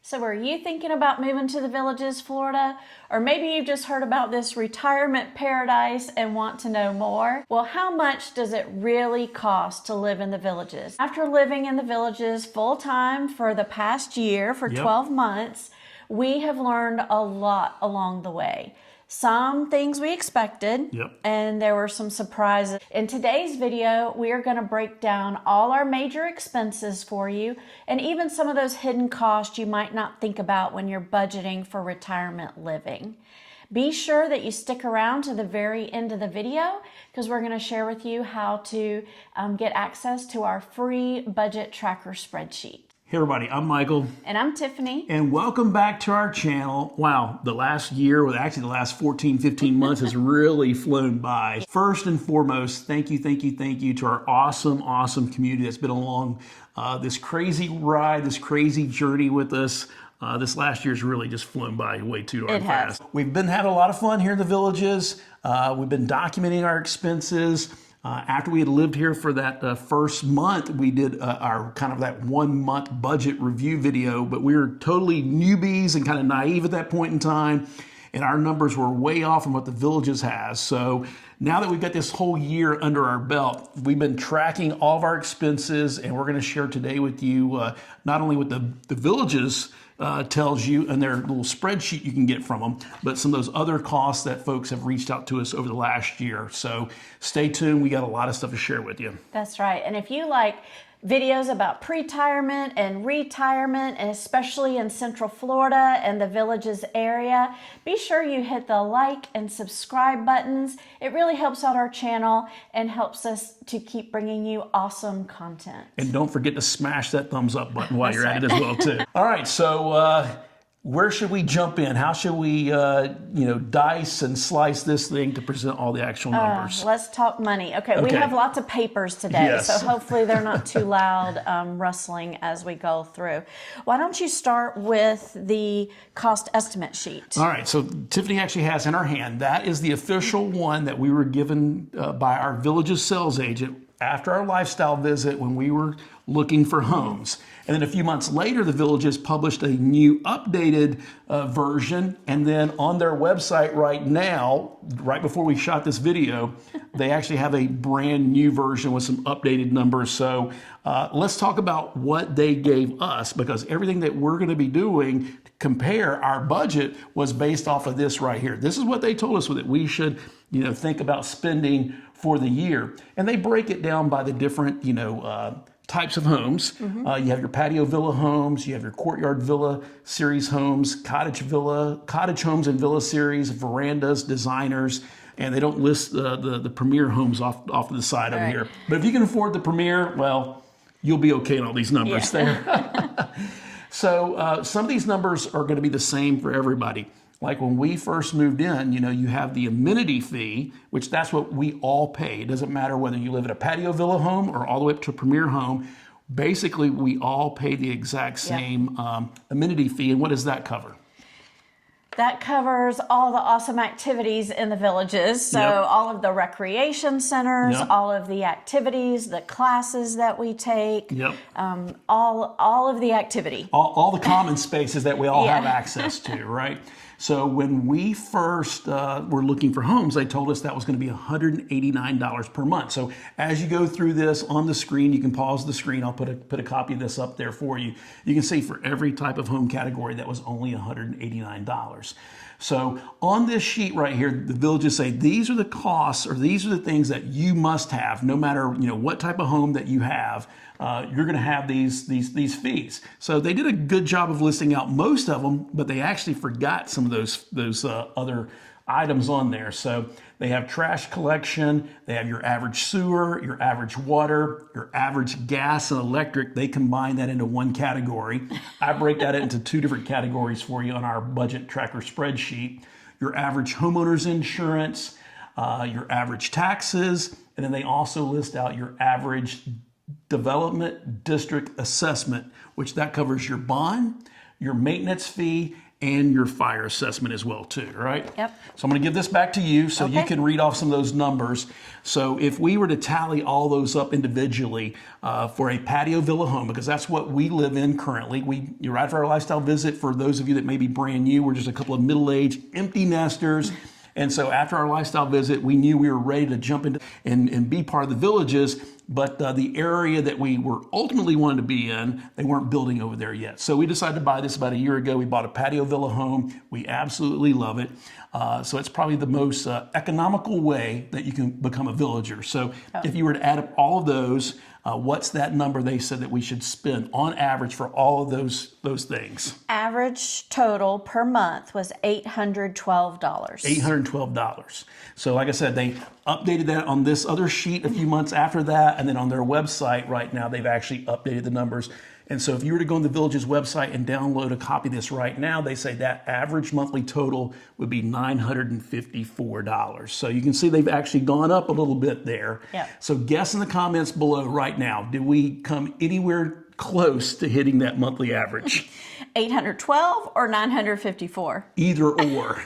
So are you thinking about moving to the Villages, Florida? Or maybe you've just heard about this retirement paradise and want to know more? Well, how much does it really cost to live in the Villages? After living in the Villages full time for the past year, for 12 months, we have learned a lot along the way. Some things we expected, and there were some surprises. In today's video, we are going to break down all our major expenses for you, and even some of those hidden costs you might not think about when you're budgeting for retirement living. Be sure that you stick around to the very end of the video, because we're going to share with you how to get access to our free budget tracker spreadsheet. Hey everybody, I'm Michael. And I'm Tiffany. And welcome back to our channel. Wow, the last year, well actually the last 14, 15 months has really flown by. First and foremost, thank you to our awesome community that's been along this crazy ride, this crazy journey with us. This last year's really just flown by way too darn fast. We've been having a lot of fun here in the Villages. We've been documenting our expenses. After we had lived here for that first month, we did our kind of that 1 month budget review video, but we were totally newbies and kind of naive at that point in time, and our numbers were way off from what the Villages has. So now that we've got this whole year under our belt, we've been tracking all of our expenses, and we're going to share today with you not only what the Villages tells you and their little spreadsheet you can get from them, but some of those other costs that folks have reached out to us over the last year. So stay tuned. We got a lot of stuff to share with you. That's right. And if you like videos about pre-retirement and retirement, and especially in Central Florida and the Villages area, be sure you hit the like and subscribe buttons. It really helps out our channel and helps us to keep bringing you awesome content. And don't forget to smash that thumbs up button while you're at it as well too. All right, so where should we jump in? How should we, dice and slice this thing to present all the actual numbers? Let's talk money. Okay, we have lots of papers today, so hopefully they're not too loud rustling as we go through. Why don't you start with the cost estimate sheet? All right, so Tiffany actually has in her hand, that is the official one that we were given by our Villages sales agent after our lifestyle visit when we were looking for homes. And then a few months later, the Villages published a new updated version. And then on their website right now, right before we shot this video, they actually have a brand new version with some updated numbers. So let's talk about what they gave us, because everything that we're going to be doing to compare our budget was based off of this right here. This is what they told us that we should, think about spending for the year. And they break it down by the different, types of homes. You have your patio villa homes, you have your courtyard villa series homes, cottage homes and villa series, verandas, designers, and they don't list the premier homes off to the side over here. But if you can afford the premier, well, you'll be okay in all these numbers there. So some of these numbers are going to be the same for everybody. Like when we first moved in, you have the amenity fee, which that's what we all pay. It doesn't matter whether you live at a patio villa home or all the way up to a premier home. Basically, we all pay the exact same amenity fee. And what does that cover? That covers all the awesome activities in the Villages. So all of the recreation centers, all of the activities, the classes that we take, all of the activity. All the common spaces that we all have access to, right? So when we first were looking for homes, they told us that was going to be $189 per month. So as you go through this on the screen, you can pause the screen. I'll put a copy of this up there for you. You can see for every type of home category that was only $189. So on this sheet right here, the Villages say these are the costs, or these are the things that you must have, no matter what type of home that you have. You're going to have these fees. So they did a good job of listing out most of them, but they actually forgot some of those other items on there. So they have trash collection, they have your average sewer, your average water, your average gas and electric. They combine that into one category. I break that into two different categories for you on our budget tracker spreadsheet. Your average homeowners insurance, your average taxes, and then they also list out your average development district assessment, which that covers your bond, your maintenance fee, and your fire assessment as well too, right? Yep. So I'm going to give this back to you so you Okay. can read off some of those numbers. So if we were to tally all those up individually for a patio villa home, because that's what we live in currently, you're right for our lifestyle visit. For those of you that may be brand new, we're just a couple of middle-aged empty nesters. And so after our lifestyle visit, we knew we were ready to jump into and be part of the villages, but the area that we were ultimately wanted to be in, they weren't building over there yet. So we decided to buy this about a year ago. We bought a patio villa home. We absolutely love it. So it's probably the most economical way that you can become a villager. So if you were to add up all of those, what's that number they said that we should spend on average for all of those things? Average total per month was $812. $812. So like I said, they updated that on this other sheet a few months after that, and then on their website right now, they've actually updated the numbers. And so if you were to go on the Village's website and download a copy of this right now, they say that average monthly total would be $954. So you can see they've actually gone up a little bit there. Yep. So guess in the comments below right now, did we come anywhere close to hitting that monthly average? 812 or 954? Either or.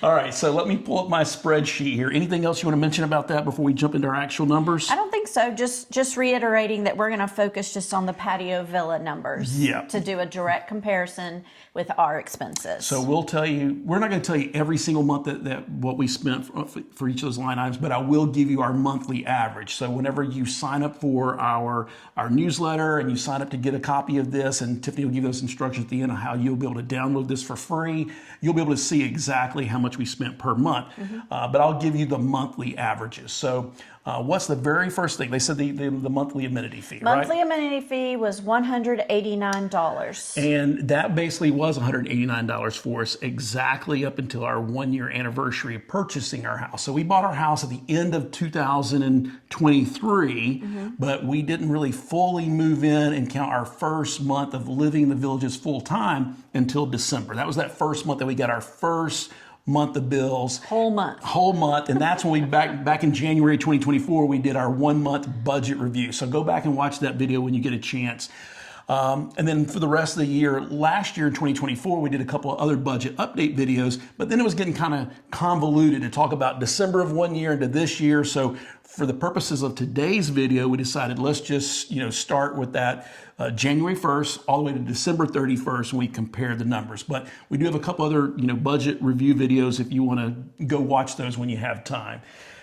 All right, so let me pull up my spreadsheet here. Anything else you want to mention about that before we jump into our actual numbers? I don't think so. Just reiterating that we're going to focus just on the patio villa numbers to do a direct comparison with our expenses. So we'll tell you, we're not going to tell you every single month that what we spent for each of those line items, but I will give you our monthly average. So whenever you sign up for our newsletter and you sign up to get a copy of this, and Tiffany will give those instructions at the end on how you'll be able to download this for free, you'll be able to see exactly how much we spent per month. But I'll give you the monthly averages. So what's the very first thing? They said the monthly amenity fee, Monthly right? amenity fee was $189. And that basically was $189 for us exactly up until our 1-year anniversary of purchasing our house. So we bought our house at the end of 2023, but we didn't really fully move in and count our first month of living in the Villages full time until December. That was that first month that we got our first month of bills. Whole month. And that's when we, back in January 2024, we did our 1 month budget review. So go back and watch that video when you get a chance. And then for the rest of the year, last year in 2024, we did a couple of other budget update videos, but then it was getting kind of convoluted to talk about December of 1 year into this year. So for the purposes of today's video, we decided let's just start with that January 1st all the way to December 31st, and we compare the numbers. But we do have a couple other budget review videos if you want to go watch those when you have time.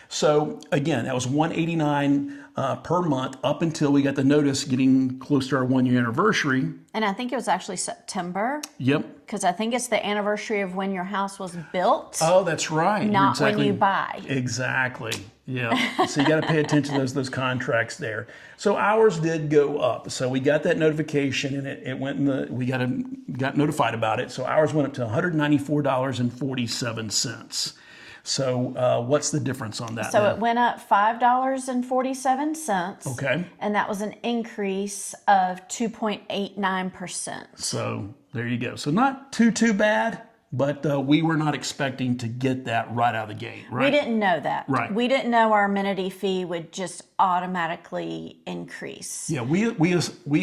So again, that was $189 per month up until we got the notice getting close to our 1-year anniversary. And I think it was actually September. Yep. Because I think it's the anniversary of when your house was built. Oh, that's right. Not when you buy. Exactly. Yeah. So you got to pay attention to those contracts there. So ours did go up. So we got that notification, and it went in we got notified about it. So ours went up to $194.47. So what's the difference on that? So it went up $5.47. Okay. And that was an increase of 2.89%. So there you go. So not too bad, but we were not expecting to get that right out of the gate, right? We didn't know that. Right. We didn't know our amenity fee would just automatically increase. Yeah, we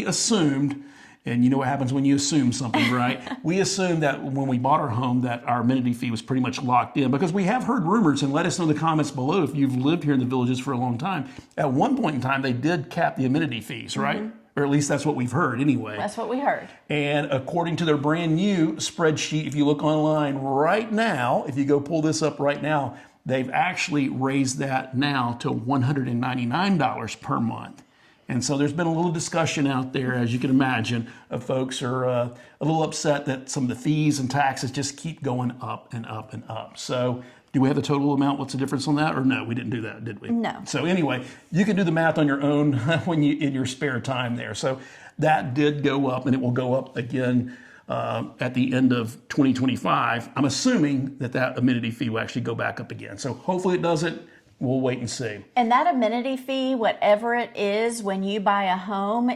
assumed, and you know what happens when you assume something, right? We assumed that when we bought our home that our amenity fee was pretty much locked in, because we have heard rumors, and let us know in the comments below if you've lived here in the Villages for a long time. At one point in time, they did cap the amenity fees, right? Or at least that's what we've heard anyway. That's what we heard. And according to their brand new spreadsheet, if you look online right now, if you go pull this up right now, they've actually raised that now to $199 per month. And so there's been a little discussion out there, as you can imagine, of folks are a little upset that some of the fees and taxes just keep going up and up and up. So do we have the total amount? What's the difference on that? Or no, we didn't do that, did we? No. So anyway, you can do the math on your own when in your spare time there. So that did go up, and it will go up again at the end of 2025. I'm assuming that amenity fee will actually go back up again. So hopefully it doesn't. We'll wait and see. And that amenity fee, whatever it is, when you buy a home,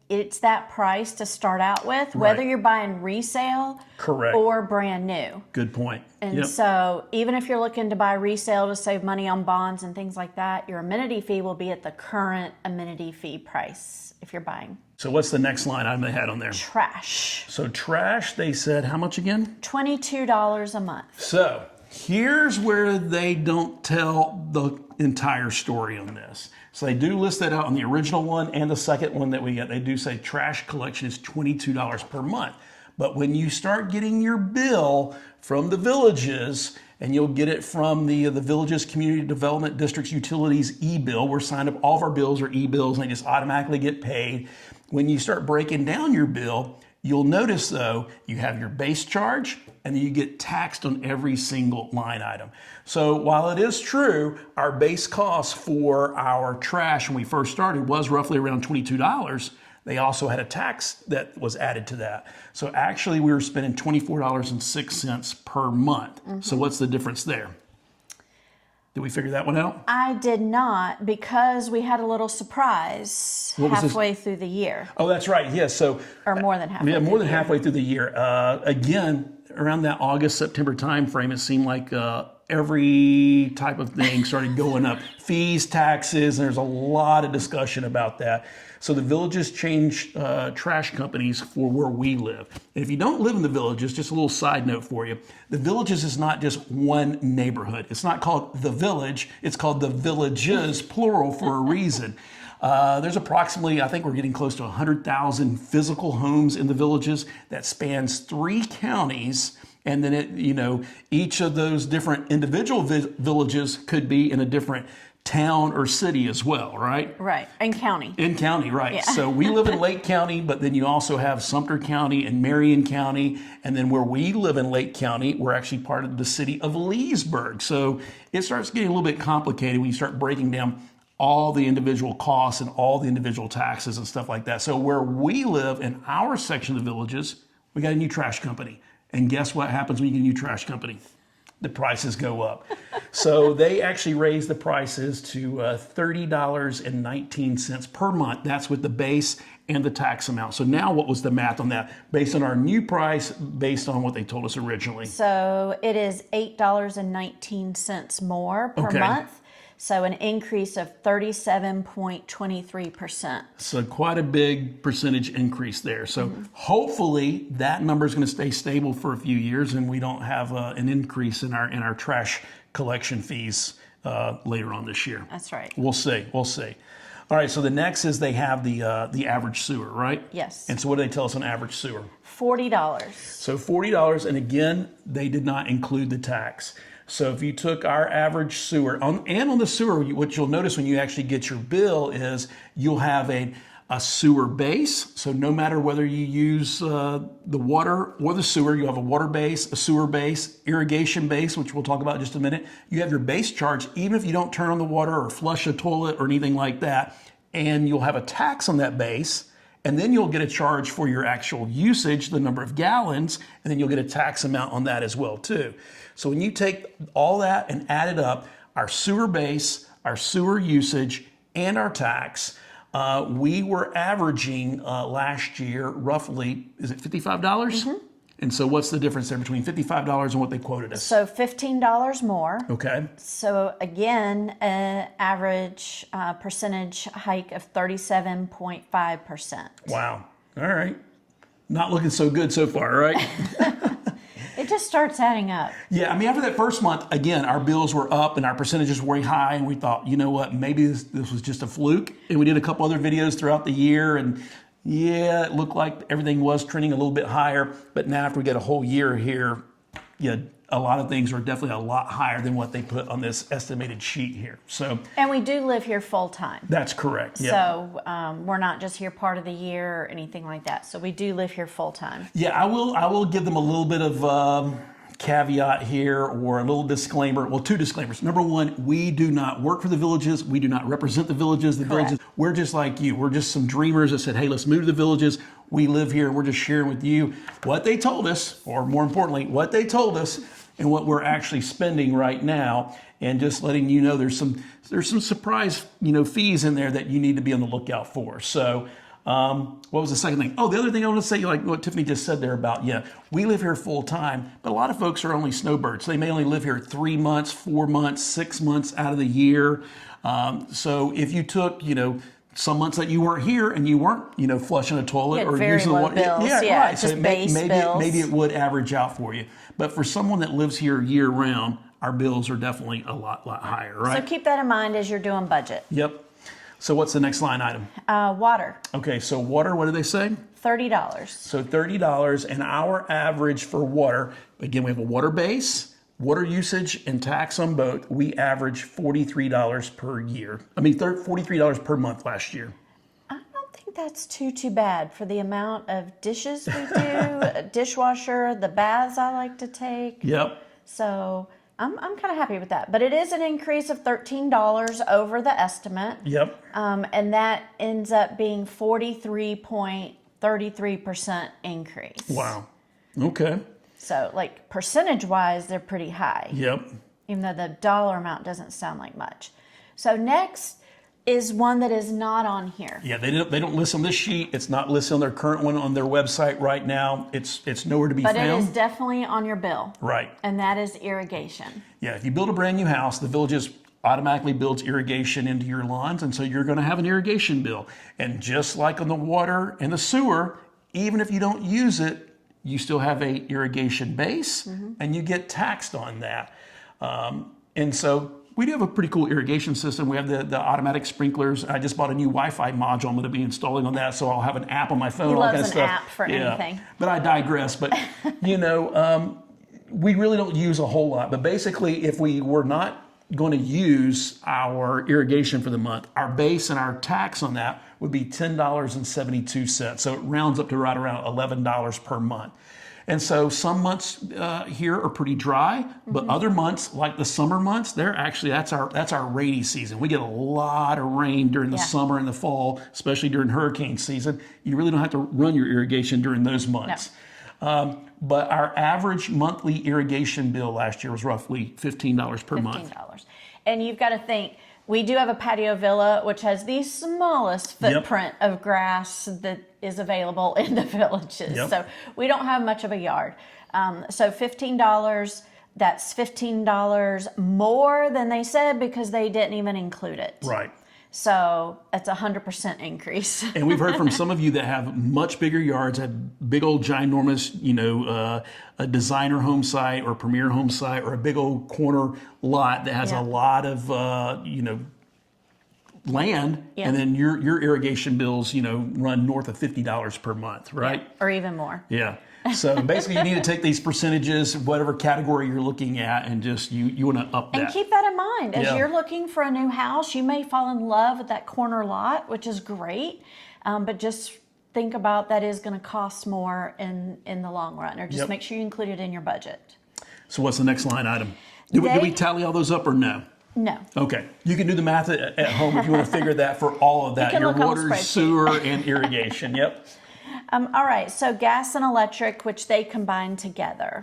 it's that price to start out with, whether you're buying resale Correct. or brand new. Good point. And so even if you're looking to buy resale to save money on bonds and things like that, your amenity fee will be at the current amenity fee price if you're buying. So what's the next line item they had on there? Trash. So trash, they said how much again? $22 a month. So here's where they don't tell the entire story on this. So they do list that out on the original one and the second one that we get. They do say trash collection is $22 per month. But when you start getting your bill from the villages, and you'll get it from the Villages Community Development District's Utilities e-bill. We're signed up, all of our bills are e-bills and they just automatically get paid. When you start breaking down your bill, you'll notice though, you have your base charge and then you get taxed on every single line item. So while it is true, our base cost for our trash when we first started was roughly around $22. They also had a tax that was added to that. So actually we were spending $24.06 per month. So what's the difference there? Did we figure that one out? I did not, because we had a little surprise halfway through the year. Oh, that's right. Yes. So or more than halfway. Yeah, more than halfway through the year. Again, around that August, September timeframe, it seemed like every type of thing started going up. Fees, taxes, and there's a lot of discussion about that. So the villages changed trash companies for where we live. And if you don't live in the villages, just a little side note for you, the villages is not just one neighborhood. It's not called the village, it's called the villages, plural, for a reason. There's approximately, I think we're getting close to 100,000 physical homes in the villages that spans 3 counties. And then each of those different individual villages could be in a different town or city as well, right? Right, and county. In county, right. Yeah. So we live in Lake County, but then you also have Sumter County and Marion County. And then where we live in Lake County, we're actually part of the city of Leesburg. So it starts getting a little bit complicated when you start breaking down all the individual costs and all the individual taxes and stuff like that. So where we live in our section of the villages, we got a new trash company. And guess what happens when you get a new trash company? The prices go up. So they actually raised the prices to $30.19 per month. That's with the base and the tax amount. So now what was the math on that? Based on our new price, based on what they told us originally. So it is $8.19 more per month. So an increase of 37.23%. So quite a big percentage increase there. So hopefully that number is going to stay stable for a few years and we don't have an increase in our trash collection fees later on this year. That's right. We'll see. We'll see. All right. So the next is they have the average sewer, right? Yes. And so what do they tell us on average sewer? $40. So $40. And again, they did not include the tax. So if you took our average sewer, on the sewer, what you'll notice when you actually get your bill is you'll have a sewer base. So no matter whether you use the water or the sewer, you have a water base, a sewer base, irrigation base, which we'll talk about in just a minute. You have your base charge, even if you don't turn on the water or flush a toilet or anything like that. And you'll have a tax on that base. And then you'll get a charge for your actual usage, the number of gallons, and then you'll get a tax amount on that as well too. So when you take all that and add it up, our sewer base, our sewer usage, and our tax, we were averaging last year roughly, is it $55? And so what's the difference there between $55 and what they quoted us? So $15 more. Okay. So again, an average percentage hike of 37.5%. Wow. All right. Not looking so good so far, right? It just starts adding up. Yeah, I mean, after that first month, again, our bills were up and our percentages were way high, and we thought, you know what, maybe this was just a fluke. And we did a couple other videos throughout the year, and yeah, it looked like everything was trending a little bit higher. But now after we get a whole year here, yeah, a lot of things are definitely a lot higher than what they put on this estimated sheet here. So, and we do live here full time. That's correct. Yeah. So we're not just here part of the year or anything like that. So we do live here full time. Yeah, I will give them a little bit of caveat here or a little disclaimer. Well, 2 disclaimers. Number 1, we do not work for the villages. We do not represent the villages. Villages, we're just like you. We're just some dreamers that said, hey, let's move to the villages. We live here. We're just sharing with you what they told us, or more importantly, what they told us and what we're actually spending right now, and just letting you know there's some surprise fees in there that you need to be on the lookout for. So What was the second thing? Oh, the other thing I want to say, like what Tiffany just said there about, we live here full time, but a lot of folks are only snowbirds. They may only live here 3 months, 4 months, 6 months out of the year. So if you took, some months that you weren't here and you weren't, flushing a toilet or using the water, bills. right. Just So base bills. maybe it would average out for you. But for someone that lives here year round, our bills are definitely a lot higher, right? So keep that in mind as you're doing budget. Yep. So what's the next line item? Water, Okay, so water, what do they say? $30. So $30, and our average for water, again, we have a water base, water usage, and tax on both. We average $43 per year. $43 per month last year. I don't think that's too bad for the amount of dishes we do, dishwasher, the baths I like to take. Yep. So I'm kind of happy with that. But it is an increase of $13 over the estimate. Yep. And that ends up being 43.33% increase. Wow. Okay. So like percentage-wise, they're pretty high. Yep. Even though the dollar amount doesn't sound like much. So next is one that is not on here. Yeah, they don't list on this sheet. It's not listed on their current one on their website right now. It's nowhere to be But found. it is definitely on your bill. Right. And that is irrigation. Yeah, if you build a brand new house, the Villages automatically builds irrigation into your lawns, and so you're going to have an irrigation bill. And just like on the water and the sewer, even if you don't use it, you still have a irrigation base, and you get taxed on that. And so we do have a pretty cool irrigation system. We have the automatic sprinklers. I just bought a new Wi-Fi module I'm going to be installing on that, so I'll have an app on my phone. He all loves kind of an stuff. app for anything. But I digress. But we really don't use a whole lot. But basically, if we were not going to use our irrigation for the month, our base and our tax on that would be $10.72. So it rounds up to right around $11 per month. And so some months here are pretty dry, but other months, like the summer months, that's our rainy season. We get a lot of rain during the summer and the fall, especially during hurricane season. You really don't have to run your irrigation during those months. No. But our average monthly irrigation bill last year was roughly $15 per month. $15. And you've got to think, we do have a patio villa, which has the smallest footprint of grass that is available in the Villages. Yep. So we don't have much of a yard. So $15, that's $15 more than they said because they didn't even include it. Right. So it's a 100% increase. And we've heard from some of you that have much bigger yards, have big old ginormous, a designer home site or premier home site or a big old corner lot that has a lot of, land, and then your irrigation bills, run north of $50 per month, right? Yeah, or even more. Yeah. So basically, you need to take these percentages, whatever category you're looking at, and just you want to up that. And keep that in mind. As you're looking for a new house, you may fall in love with that corner lot, which is great, but just think about that is going to cost more in the long run, or just make sure you include it in your budget. So what's the next line item? Did we tally all those up or no? No. Okay. You can do the math at home if you want to figure that for all of that. Your water, sewer, and irrigation. Yep. All right. So gas and electric, which they combine together.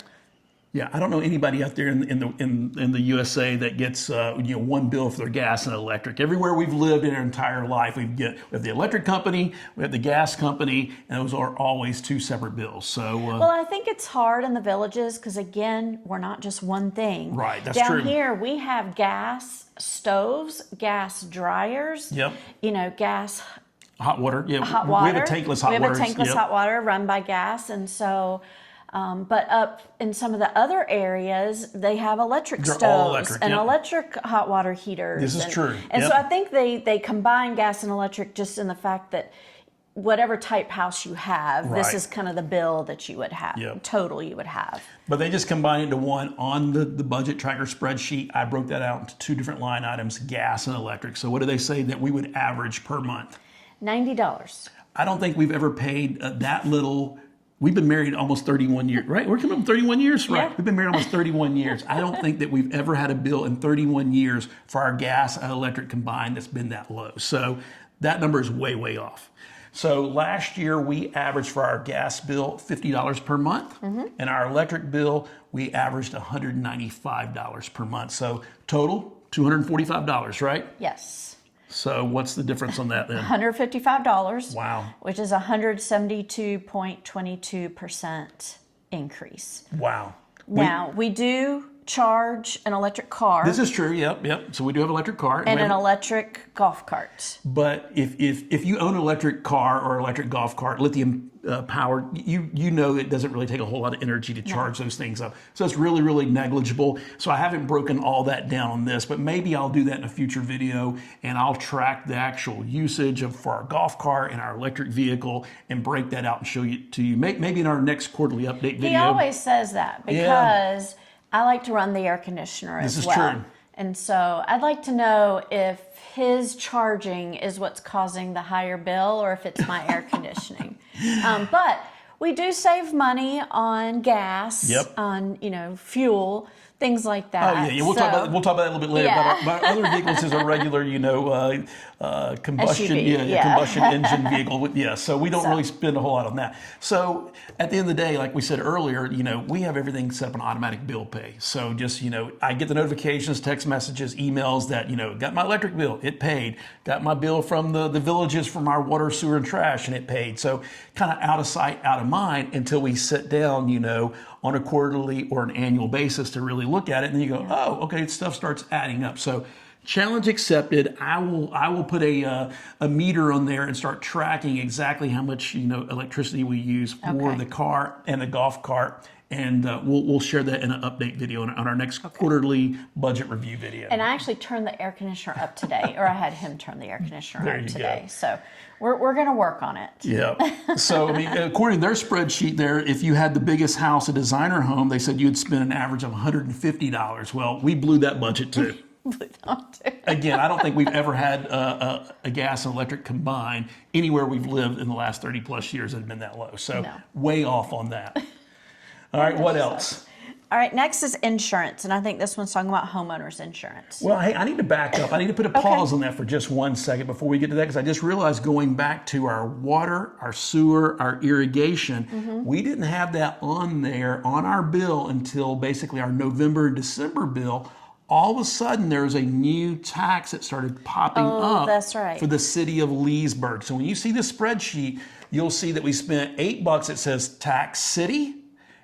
Yeah, I don't know anybody out there in the USA that gets one bill for their gas and electric. Everywhere we've lived in our entire life, we have the electric company, we have the gas company, and those are always two separate bills. So well, I think it's hard in the Villages because again, we're not just one thing. Right, that's true. true. Down here, we have gas stoves, gas dryers. Yep. Gas. Hot water. Yeah. Hot water. We have a tankless hot water. We have a tankless hot water run by gas, and so. But up in some of the other areas, they have electric stoves and electric hot water heaters. This is true. And so I think they combine gas and electric just in the fact that whatever type house you have, this is kind of the bill that you would have, total you would have. But they just combine it into one on the budget tracker spreadsheet. I broke that out into two different line items, gas and electric. So what do they say that we would average per month? $90. I don't think we've ever paid that little. We've been married almost 31 years, right? We're coming up 31 years, right? We've been married almost 31 years. I don't think that we've ever had a bill in 31 years for our gas and electric combined that's been that low. So that number is way, way off. So last year we averaged for our gas bill $50 per month, and our electric bill we averaged $195 per month. So total $245, right? Yes. So what's the difference on that then? $155. Wow. Which is 172.22% increase. Wow. Now, we do charge an electric car This is true. Yep. So we do have an electric car. and an electric golf cart. But if you own an electric car or electric golf cart, lithium powered, you know it doesn't really take a whole lot of energy to charge those things up. So it's really, really negligible. So I haven't broken all that down on this, but maybe I'll do that in a future video, and I'll track the actual usage for our golf cart and our electric vehicle and break that out and show you to you. Maybe in our next quarterly update video. He always says that because I like to run the air conditioner as well. This is true. And so I'd like to know if his charging is what's causing the higher bill or if it's my air conditioning. But we do save money on gas, on fuel, things like that. Oh yeah. We'll talk about that a little bit later. Yeah. But our other vehicles is a regular, combustion, SUV, combustion engine vehicle. So we don't really spend a whole lot on that. So at the end of the day, like we said earlier, we have everything set up on automatic bill pay. So just I get the notifications, text messages, emails that got my electric bill, it paid. Got my bill from the villages from our water, sewer, and trash, and it paid. So kind of out of sight, out of mind until we sit down, on a quarterly or an annual basis to really look at it, and then you go, oh, okay, stuff starts adding up. So challenge accepted. I will put a meter on there and start tracking exactly how much electricity we use for the car and the golf cart, and we'll share that in an update video on our next quarterly budget review video. And I actually turned the air conditioner up today, or I had him turn the air conditioner up today. Go. So we're going to work on it. Yeah. So according to their spreadsheet there, if you had the biggest house, a designer home, they said you'd spend an average of $150. Well, we blew that budget too. Again, I don't think we've ever had a gas and electric combined anywhere we've lived in the last 30 plus years that have been that low. So way off on that. All right, what else? All right, next is insurance, and I think this one's talking about homeowners insurance. Well, hey, I need to back up. I need to put a pause on that for just 1 second before we get to that, because I just realized going back to our water, our sewer, our irrigation, we didn't have that on there on our bill until basically our November and December bill. All of a sudden, there's a new tax that started popping up for the city of Leesburg. So when you see the spreadsheet, you'll see that we spent $8. It says tax city.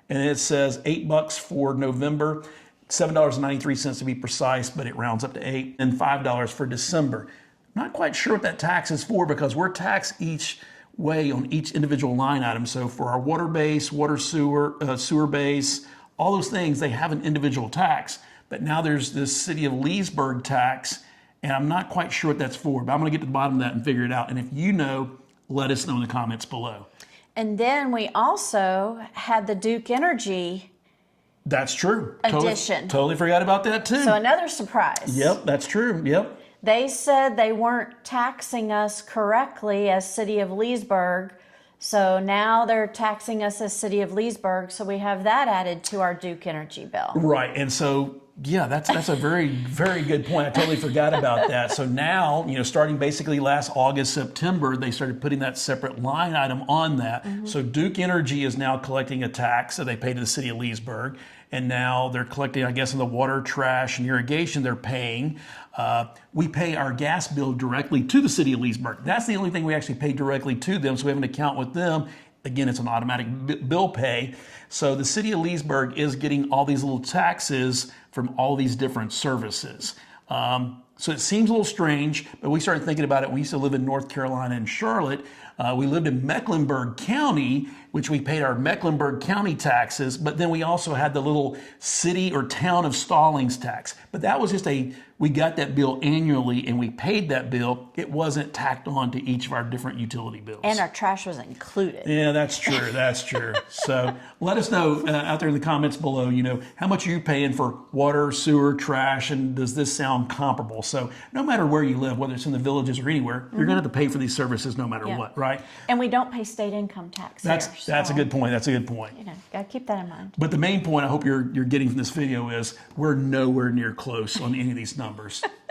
And it says $8 for November, $7.93 to be precise, but it rounds up to $8, and $5 for December. Not quite sure what that tax is for, because we're taxed each way on each individual line item. So for our water base, water sewer, sewer base, all those things, they have an individual tax. But now there's this city of Leesburg tax, and I'm not quite sure what that's for, but I'm going to get to the bottom of that and figure it out. And if you know, let us know in the comments below. And then we also had the Duke Energy. That's true. Addition. Totally forgot about that too. So another surprise. Yep, that's true. Yep. They said they weren't taxing us correctly as City of Leesburg. So now they're taxing us as City of Leesburg. So we have that added to our Duke Energy bill. Right. And so, yeah, that's a very, very good point. I totally forgot about that. So now, starting basically last August, September, they started putting that separate line item on that. So Duke Energy is now collecting a tax that they pay to the city of Leesburg. And now they're collecting, I guess, in the water, trash, and irrigation they're paying. We pay our gas bill directly to the city of Leesburg. That's the only thing we actually pay directly to them. So we have an account with them. Again, it's an automatic bill pay. So the city of Leesburg is getting all these little taxes from all these different services. So it seems a little strange, but we started thinking about it. We used to live in North Carolina and Charlotte. We lived in Mecklenburg County, which we paid our Mecklenburg County taxes, but then we also had the little city or town of Stallings tax. But that was just we got that bill annually and we paid that bill. It wasn't tacked on to each of our different utility bills. And our trash was included. Yeah, that's true. That's true. So let us know out there in the comments below, how much are you paying for water, sewer, trash, and does this sound comparable? So no matter where you live, whether it's in the villages or anywhere, you're going to have to pay for these services no matter what, right? And we don't pay state income tax That's a good point. That's a good point. Got to keep that in mind. But the main point I hope you're getting from this video is we're nowhere near close on any of these numbers.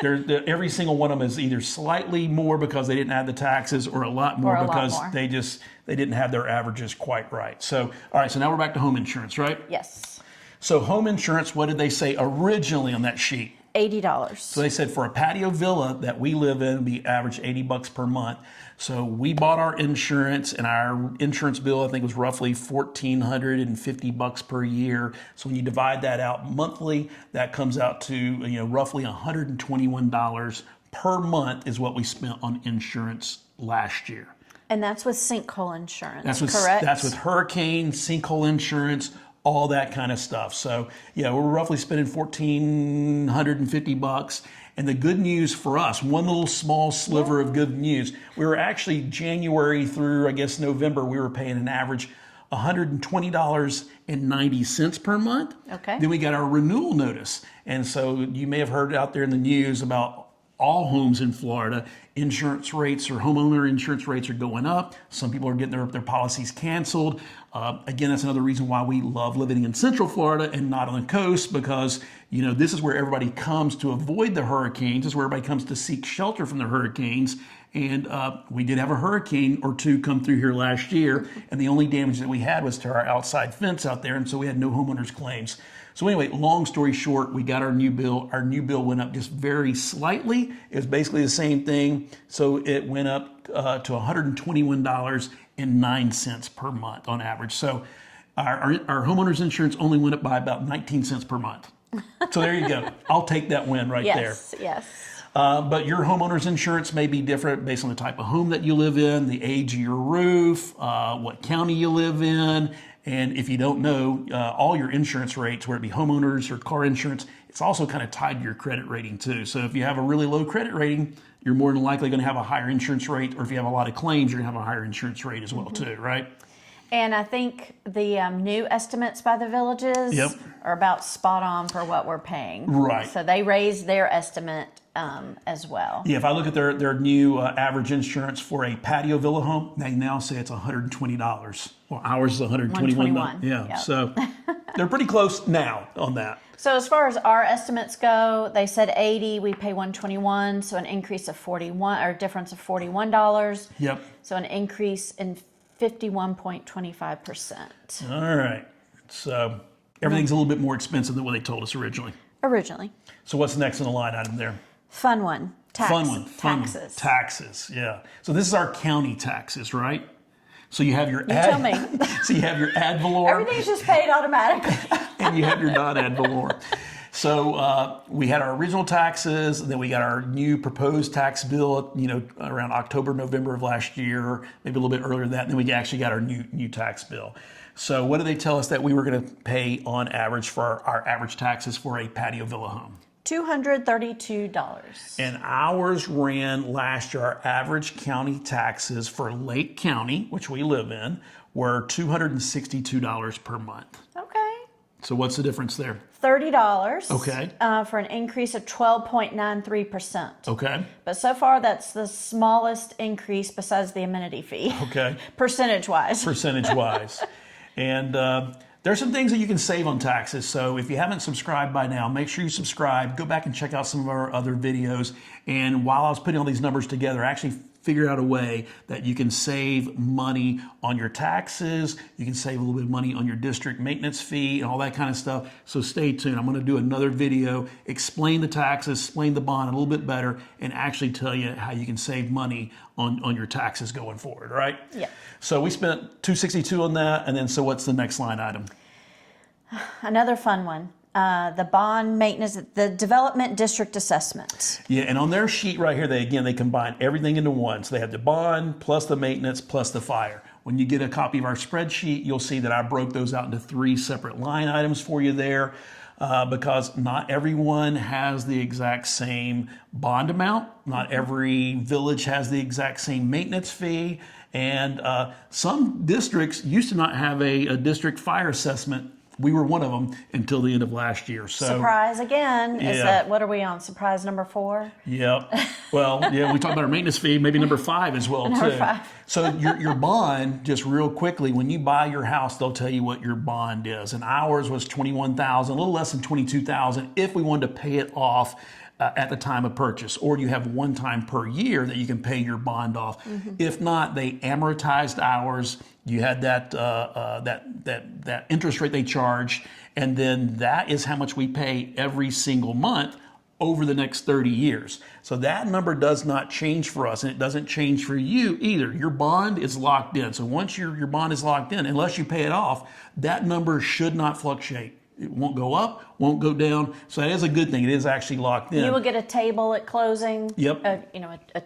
Every single one of them is either slightly more because they didn't add the taxes, or a lot more because they didn't have their averages quite right. So, all right, so now we're back to home insurance, right? Yes. So home insurance, what did they say originally on that sheet? $80. So they said for a patio villa that we live in, we average $80 per month. So we bought our insurance, and our insurance bill, I think, was roughly $1,450 per year. So when you divide that out monthly, that comes out to roughly $121 per month is what we spent on insurance last year. And that's with sinkhole insurance, correct? correct? That's with hurricane, sinkhole insurance, all that kind of stuff. So yeah, we're roughly spending $1,450. And the good news for us, one little small sliver of good news, we were actually January through, I guess, November, we were paying an average $120.90 per month. Okay. Then we got our renewal notice. And so you may have heard out there in the news about all homes in Florida, insurance rates or homeowner insurance rates are going up. Some people are getting their policies canceled. Again, that's another reason why we love living in Central Florida and not on the coast, because this is where everybody comes to avoid the hurricanes. This is where everybody comes to seek shelter from the hurricanes. And we did have a hurricane or two come through here last year, and the only damage that we had was to our outside fence out there, and so we had no homeowners claims. So anyway, long story short, we got our new bill. Our new bill went up just very slightly. It was basically the same thing. So it went up to $121.09 per month on average. So our homeowners insurance only went up by about 19 cents per month. So there you go. I'll take that win right there. Yes. But your homeowner's insurance may be different based on the type of home that you live in, the age of your roof, what county you live in. And if you don't know, all your insurance rates, whether it be homeowners or car insurance, it's also kind of tied to your credit rating too. So if you have a really low credit rating, you're more than likely going to have a higher insurance rate. Or if you have a lot of claims, you're going to have a higher insurance rate as well too, right? And I think the new estimates by the villages are about spot on for what we're paying. Right. So they raised their estimate as well. Yeah, if I look at their new average insurance for a patio villa home, they now say it's $120. Well, ours is $121. Yeah, Yep. So they're pretty close now on that. So as far as our estimates go, they said 80, we pay 121, so an increase of 41 or difference of $41. Yep. So an increase in 51.25%. All right. So everything's a little bit more expensive than what they told us originally. So what's next in the line item there? Fun one. Taxes. Taxes, yeah. So this is our county taxes, right? So you have your tell me. So you have your ad valorem. Everything's just paid automatically. And you have your non-ad valorem. So we had our original taxes, and then we got our new proposed tax bill, around October, November of last year, maybe a little bit earlier than that. And then we actually got our new tax bill. So what did they tell us that we were going to pay on average for our average taxes for a patio villa home? $232. And ours ran last year, our average county taxes for Lake County, which we live in, were $262 per month. Okay. So what's the difference there? $30. Okay. For an increase of 12.93%. Okay. But so far, that's the smallest increase besides the amenity fee. Okay. Percentage-wise. Percentage-wise. And there's some things that you can save on taxes. So if you haven't subscribed by now, make sure you subscribe. Go back and check out some of our other videos. And while I was putting all these numbers together, I actually figured out a way that you can save money on your taxes. You can save a little bit of money on your district maintenance fee and all that kind of stuff. So stay tuned. I'm going to do another video, explain the taxes, explain the bond a little bit better, and actually tell you how you can save money on your taxes going forward, right? Yeah. So we spent $262 on that. And then, so what's the next line item? Another fun one. The bond maintenance, the development district assessment. Yeah, and on their sheet right here, they combine everything into one. So they have the bond plus the maintenance plus the fire. When you get a copy of our spreadsheet, you'll see that I broke those out into 3 separate line items for you there, because not everyone has the exact same bond amount. Not every village has the exact same maintenance fee. And some districts used to not have a district fire assessment. We were one of them until the end of last year. So surprise again. Is that, what are we on? Surprise number 4? Yep. Well, yeah, we talked about our maintenance fee, maybe number 5 as well, number too. 5. So your bond, just real quickly, when you buy your house, they'll tell you what your bond is. And ours was $21,000, a little less than $22,000 if we wanted to pay it off at the time of purchase, or you have one time per year that you can pay your bond off. Mm-hmm. If not, they amortized ours. You had that interest rate they charged, and then that is how much we pay every single month over the next 30 years. So that number does not change for us, and it doesn't change for you either. Your bond is locked in. So once your bond is locked in, unless you pay it off, that number should not fluctuate. It won't go up, won't go down. So that is a good thing. It is actually locked in. You will get a table at closing. Yep. A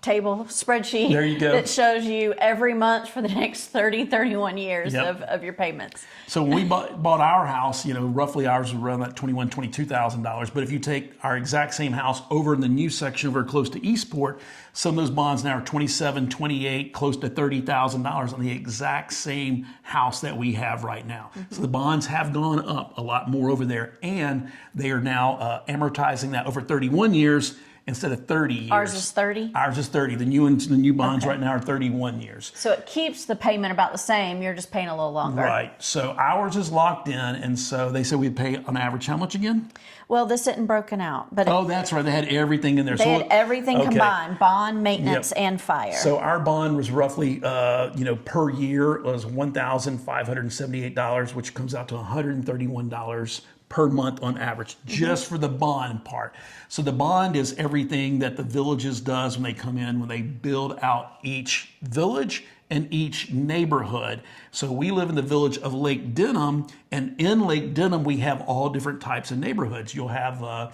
table spreadsheet There you go. that shows you every month for the next 30, 31 years Yep. of your payments. So when we bought our house, roughly ours was around that $22,000. But if you take our exact same house over in the new section over close to Eastport, some of those bonds now are $27,000, $28,000, close to $30,000 on the exact same house that we have right now. Mm-hmm. So the bonds have gone up a lot more over there, and they are now amortizing that over 31 years. Instead of 30 years. Ours is 30? Ours is 30. The new bonds right now are 31 years. So it keeps the payment about the same. You're just paying a little longer. Right. So ours is locked in, and so they said we'd pay on average how much again? Well, this isn't broken out. But Oh, that's right. They had everything in there. They had everything okay. combined, bond, maintenance, Yep. and fire. So our bond was roughly, per year was $1,578, which comes out to $131 per month on average, just for the bond part. So the bond is everything that the villages does when they come in, when they build out each village and each neighborhood. So we live in the village of Lake Denham, and in Lake Denham we have all different types of neighborhoods. You'll have a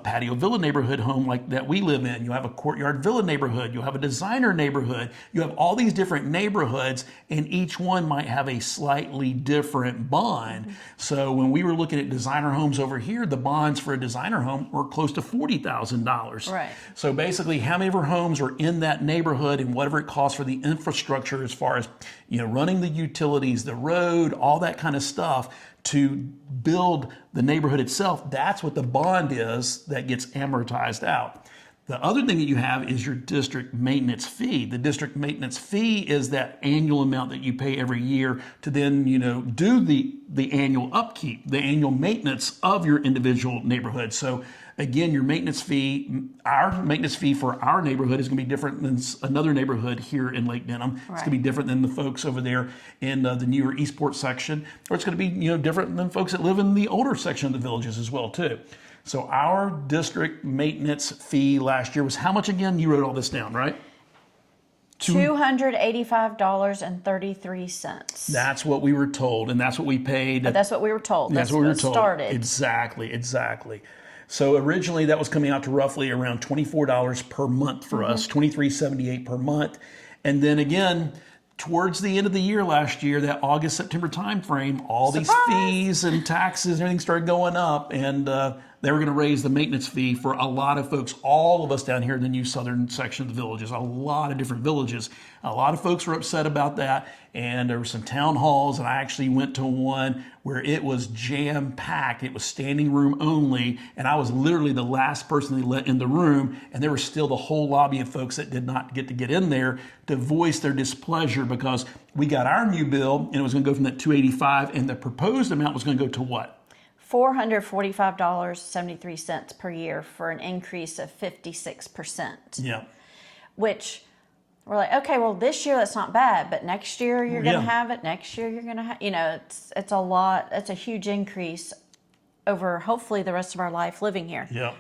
patio villa neighborhood home like that we live in. You'll have a courtyard villa neighborhood. You'll have a designer neighborhood. You have all these different neighborhoods, and each one might have a slightly different bond. Mm-hmm. So when we were looking at designer homes over here, the bonds for a designer home were close to $40,000. Right. So basically, how many of our homes are in that neighborhood, and whatever it costs for the infrastructure as far as running the utilities, the road, all that kind of stuff to build the neighborhood itself, that's what the bond is that gets amortized out. The other thing that you have is your district maintenance fee. The district maintenance fee is that annual amount that you pay every year to then, do the annual upkeep, the annual maintenance of your individual neighborhood. So again, your maintenance fee, our maintenance fee for our neighborhood is going to be different than another neighborhood here in Lake Denham. Right. It's going to be different than the folks over there in the newer Eastport section, or it's going to be different than folks that live in the older section of the villages as well too. So our district maintenance fee last year was how much again? You wrote all this down, right? $285.33. That's what we were told, and that's what we paid. That's what we were told. That's what we were told. Started. Exactly. So originally that was coming out to roughly around $24 per month for us, $23.78 per month. And then again, towards the end of the year last year, that August, September timeframe, all these fees and taxes and everything started going up, and they were going to raise the maintenance fee for a lot of folks, all of us down here in the new southern section of the villages, a lot of different villages. A lot of folks were upset about that, and there were some town halls, and I actually went to one where it was jam-packed. It was standing room only, and I was literally the last person they let in the room, and there was still the whole lobby of folks that did not get in there to voice their displeasure because we got our new bill, and it was going to go from that $285, and the proposed amount was going to go to what? $445.73 per year for an increase of 56%. Yeah. Which we're like, okay, well, this year that's not bad, but next year you're going to have it. Next year you're going to have, it's a lot. It's a huge increase over hopefully the rest of our life living here. Yeah.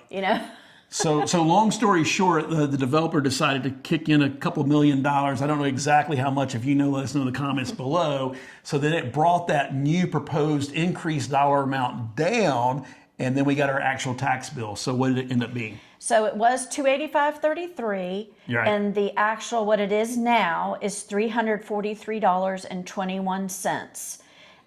So long story short, the developer decided to kick in a couple $1 million. I don't know exactly how much. If you know, let us know in the comments below. So then it brought that new proposed increased dollar amount down, and then we got our actual tax bill. So what did it end up being? So it was $285.33, right. And the actual what it is now is $343.21.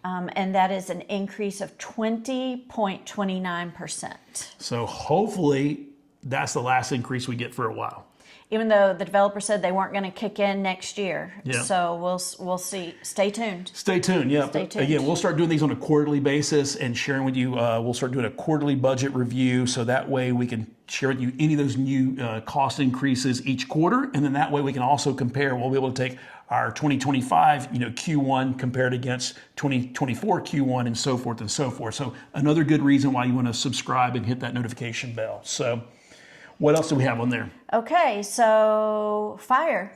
And that is an increase of 20.29%. So hopefully that's the last increase we get for a while. Even though the developer said they weren't going to kick in next year. Yeah. So we'll see. Stay tuned. Stay tuned, yeah. Stay tuned. Again, we'll start doing these on a quarterly basis and sharing with you. We'll start doing a quarterly budget review, so that way we can share with you any of those new cost increases each quarter, and then that way we can also compare. We'll be able to take our 2025, Q1 compared against 2024 Q1, and so forth and so forth. So another good reason why you want to subscribe and hit that notification bell. So what else do we have on there? Okay, so fire.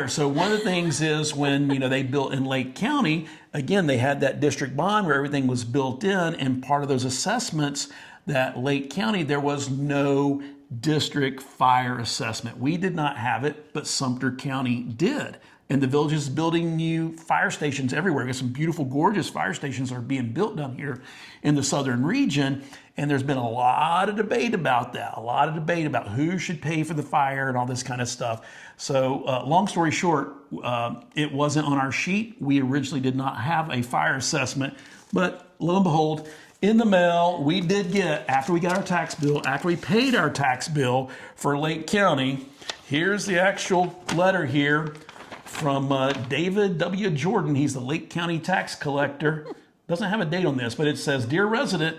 So one of the things is when they built in Lake County, again, they had that district bond where everything was built in, and part of those assessments, that Lake County, there was no district fire assessment. We did not have it, but Sumter County did. And the village is building new fire stations everywhere. There's some beautiful, gorgeous fire stations are being built down here in the southern region. And there's been a lot of debate about that, a lot of debate about who should pay for the fire and all this kind of stuff. So long story short, it wasn't on our sheet. We originally did not have a fire assessment, but lo and behold, in the mail, we did get, after we got our tax bill, after we paid our tax bill for Lake County, here's the actual letter here from David W. Jordan. He's the Lake County tax collector. Doesn't have a date on this, but it says, "Dear resident,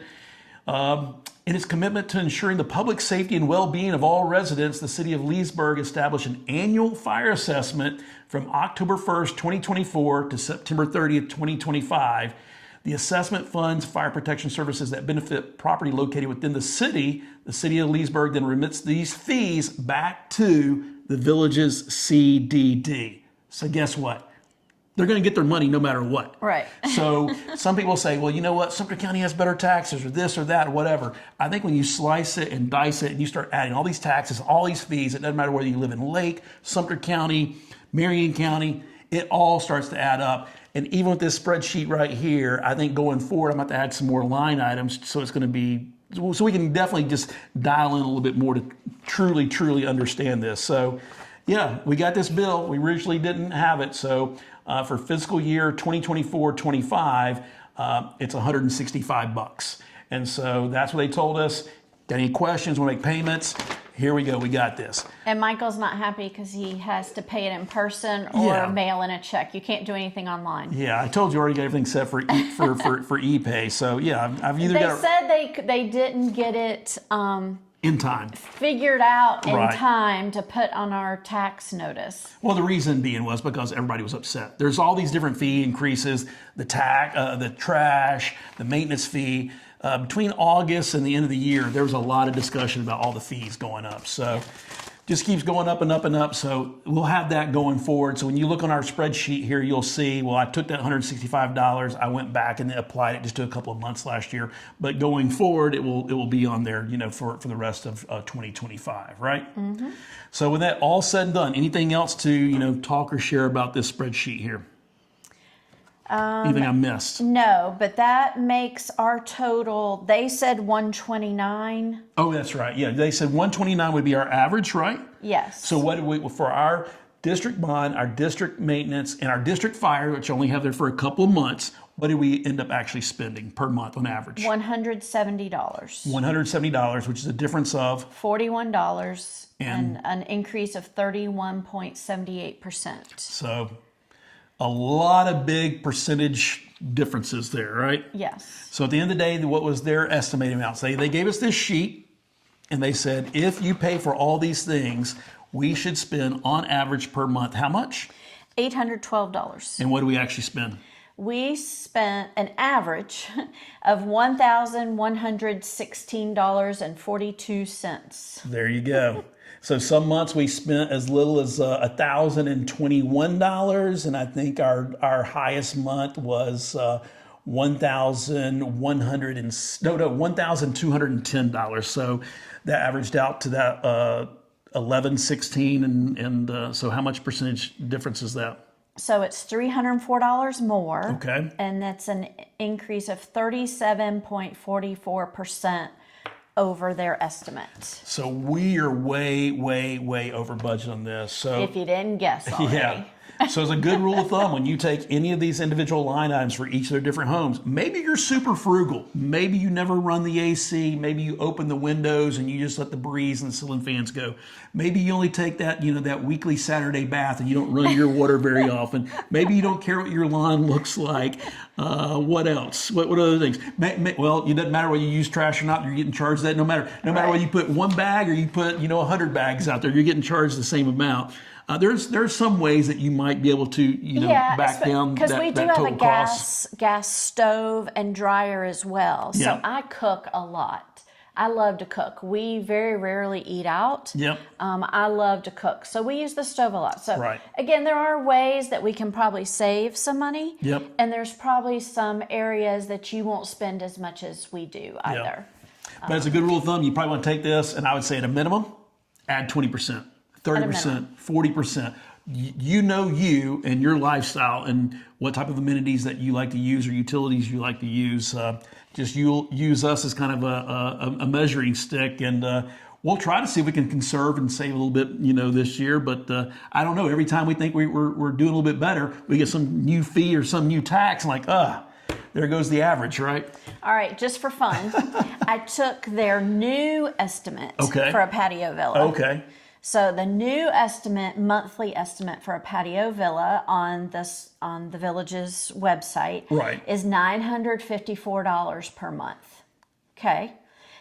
in its commitment to ensuring the public safety and well-being of all residents, the city of Leesburg established an annual fire assessment from October 1st, 2024 to September 30th, 2025. The assessment funds fire protection services that benefit property located within the city. The city of Leesburg then remits these fees back to the village's CDD." So guess what? They're going to get their money no matter what. Right. So some people say, well, you know what? Sumter County has better taxes or this or that or whatever. I think when you slice it and dice it and you start adding all these taxes, all these fees, it doesn't matter whether you live in Lake, Sumter County, Marion County, it all starts to add up. And even with this spreadsheet right here, I think going forward, I'm going to add some more line items. So it's going to be, so we can definitely just dial in a little bit more to truly understand this. So yeah, we got this bill. We originally didn't have it. So for fiscal year 2024-25, it's $165. And so that's what they told us. Got any questions? Want to make payments? Here we go. We got this. And Michael's not happy because he has to pay it in person or mail in a check. You can't do anything online. Yeah, I told you already got everything set for for ePay. So yeah, I've either got. They said they didn't get it in time, figured out in time to put on our tax notice. Well, the reason being was because everybody was upset. There's all these different fee increases, the trash, the maintenance fee. Between August and the end of the year, there was a lot of discussion about all the fees going up. So just keeps going up and up and up. So we'll have that going forward. So when you look on our spreadsheet here, you'll see, well, I took that $165. I went back and applied it just to a couple of months last year. But going forward, it will be on there, for the rest of 2025, right? Mm-hmm. So with that all said and done, anything else to, talk or share about this spreadsheet here? Anything I missed? No, but that makes our total, they said 129. Oh, that's right. Yeah, they said 129 would be our average, right? Yes. So what do we, for our district bond, our district maintenance, and our district fire, which only have there for a couple of months, what do we end up actually spending per month on average? $170. $170, which is a difference of? $41 and an increase of 31.78%. So a lot of big percentage differences there, right? Yes. So at the end of the day, what was their estimated amount? So they gave us this sheet and they said, if you pay for all these things, we should spend on average per month, how much? $812. And what do we actually spend? We spent an average of $1,116.42. There you go. So some months we spent as little as $1,021, and I think our highest month was $1,210. So that averaged out to that 1116, and so how much percentage difference is that? So it's $304 more. Okay. And that's an increase of 37.44% over their estimate. So we are way over budget on this. So if you didn't guess already. Yeah. So as a good rule of thumb, when you take any of these individual line items for each of their different homes, maybe you're super frugal. Maybe you never run the AC. Maybe you open the windows and you just let the breeze and the ceiling fans go. Maybe you only take that, that weekly Saturday bath and you don't run your water very often. Maybe you don't care what your lawn looks like. What else? What other things? Well, it doesn't matter whether you use trash or not. You're getting charged that no matter whether you put one bag or you put 100 bags out there. You're getting charged the same amount. There's some ways that you might be able to back down that total cost. Because we do have a gas stove and dryer as well. So Yeah. I cook a lot. I love to cook. We very rarely eat out. Yep. I love to cook. So we use the stove a lot. So Right. again, there are ways that we can probably save some money. Yep. And there's probably some areas that you won't spend as much as we do either. But as a good rule of thumb, you probably want to take this, and I would say at a minimum, add 20%, 30%, 40%. You know you and your lifestyle and what type of amenities that you like to use or utilities you like to use. Just you'll use us as kind of a measuring stick, and we'll try to see if we can conserve and save a little bit, this year. But I don't know. Every time we think we're doing a little bit better, we get some new fee or some new tax, and there goes the average, right? All right, just for fun, I took their new estimate for a patio villa. Okay. So the new monthly estimate for a patio villa on the Village's website is $954 per month. Okay,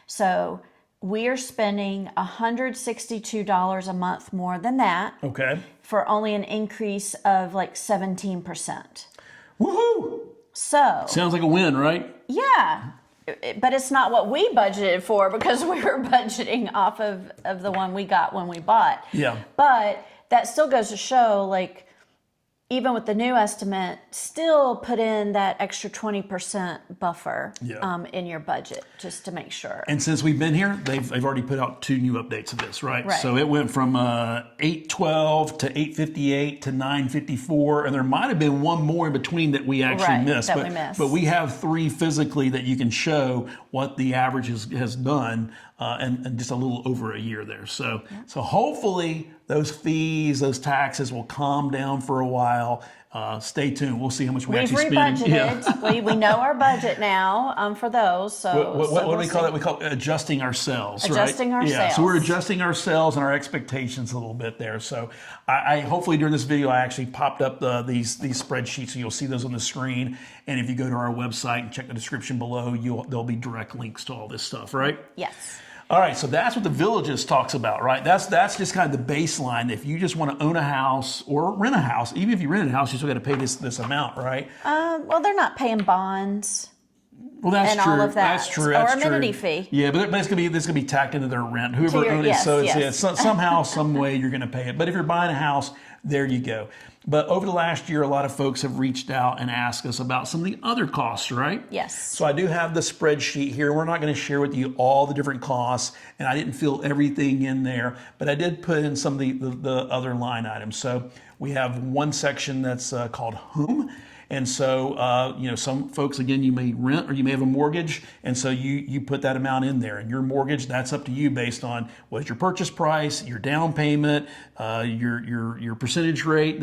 so we are spending $162 a month more than that. Okay. For only an increase of like 17%. Woohoo! So sounds like a win, right? Yeah. But it's not what we budgeted for, because we were budgeting off of the one we got when we bought. Yeah. But that still goes to show, like, even with the new estimate, still put in that extra 20% buffer in your budget, just to make sure. And since we've been here, they've already put out 2 new updates of this, right? So it went from 812 to 858 to 954, and there might have been one more in between that we actually missed. But we have 3 physically that you can show what the average has done, and just a little over a year there. So hopefully those fees, those taxes will calm down for a while. Stay tuned. We'll see how much we actually spend. We've rebudgeted. We know our budget now for those. So what do we call that? We call it adjusting ourselves, adjusting ourselves. Yeah, so we're adjusting ourselves and our expectations a little bit there. So I hopefully during this video, I actually popped up these spreadsheets, so you'll see those on the screen. And if you go to our website and check the description below, there'll be direct links to all this stuff, right? Yes. All right, so that's what the Villages talks about, right? That's just kind of the baseline. If you just want to own a house or rent a house, even if you rent a house, you still got to pay this amount, right? Well, they're not paying bonds. Well, that's and true. all of that. That's true. Or amenity fee. Yeah, but it's gonna be tacked into their rent. Whoever owns it, somehow, some way you're gonna pay it. But if you're buying a house, there you go. But over the last year, a lot of folks have reached out and asked us about some of the other costs, right? Yes. So I do have the spreadsheet here. We're not going to share with you all the different costs, and I didn't fill everything in there, but I did put in some of the other line items. So we have one section that's called Home. And so, some folks, again, you may rent or you may have a mortgage. And so you put that amount in there. And your mortgage, that's up to you based on what's your purchase price, your down payment, your percentage rate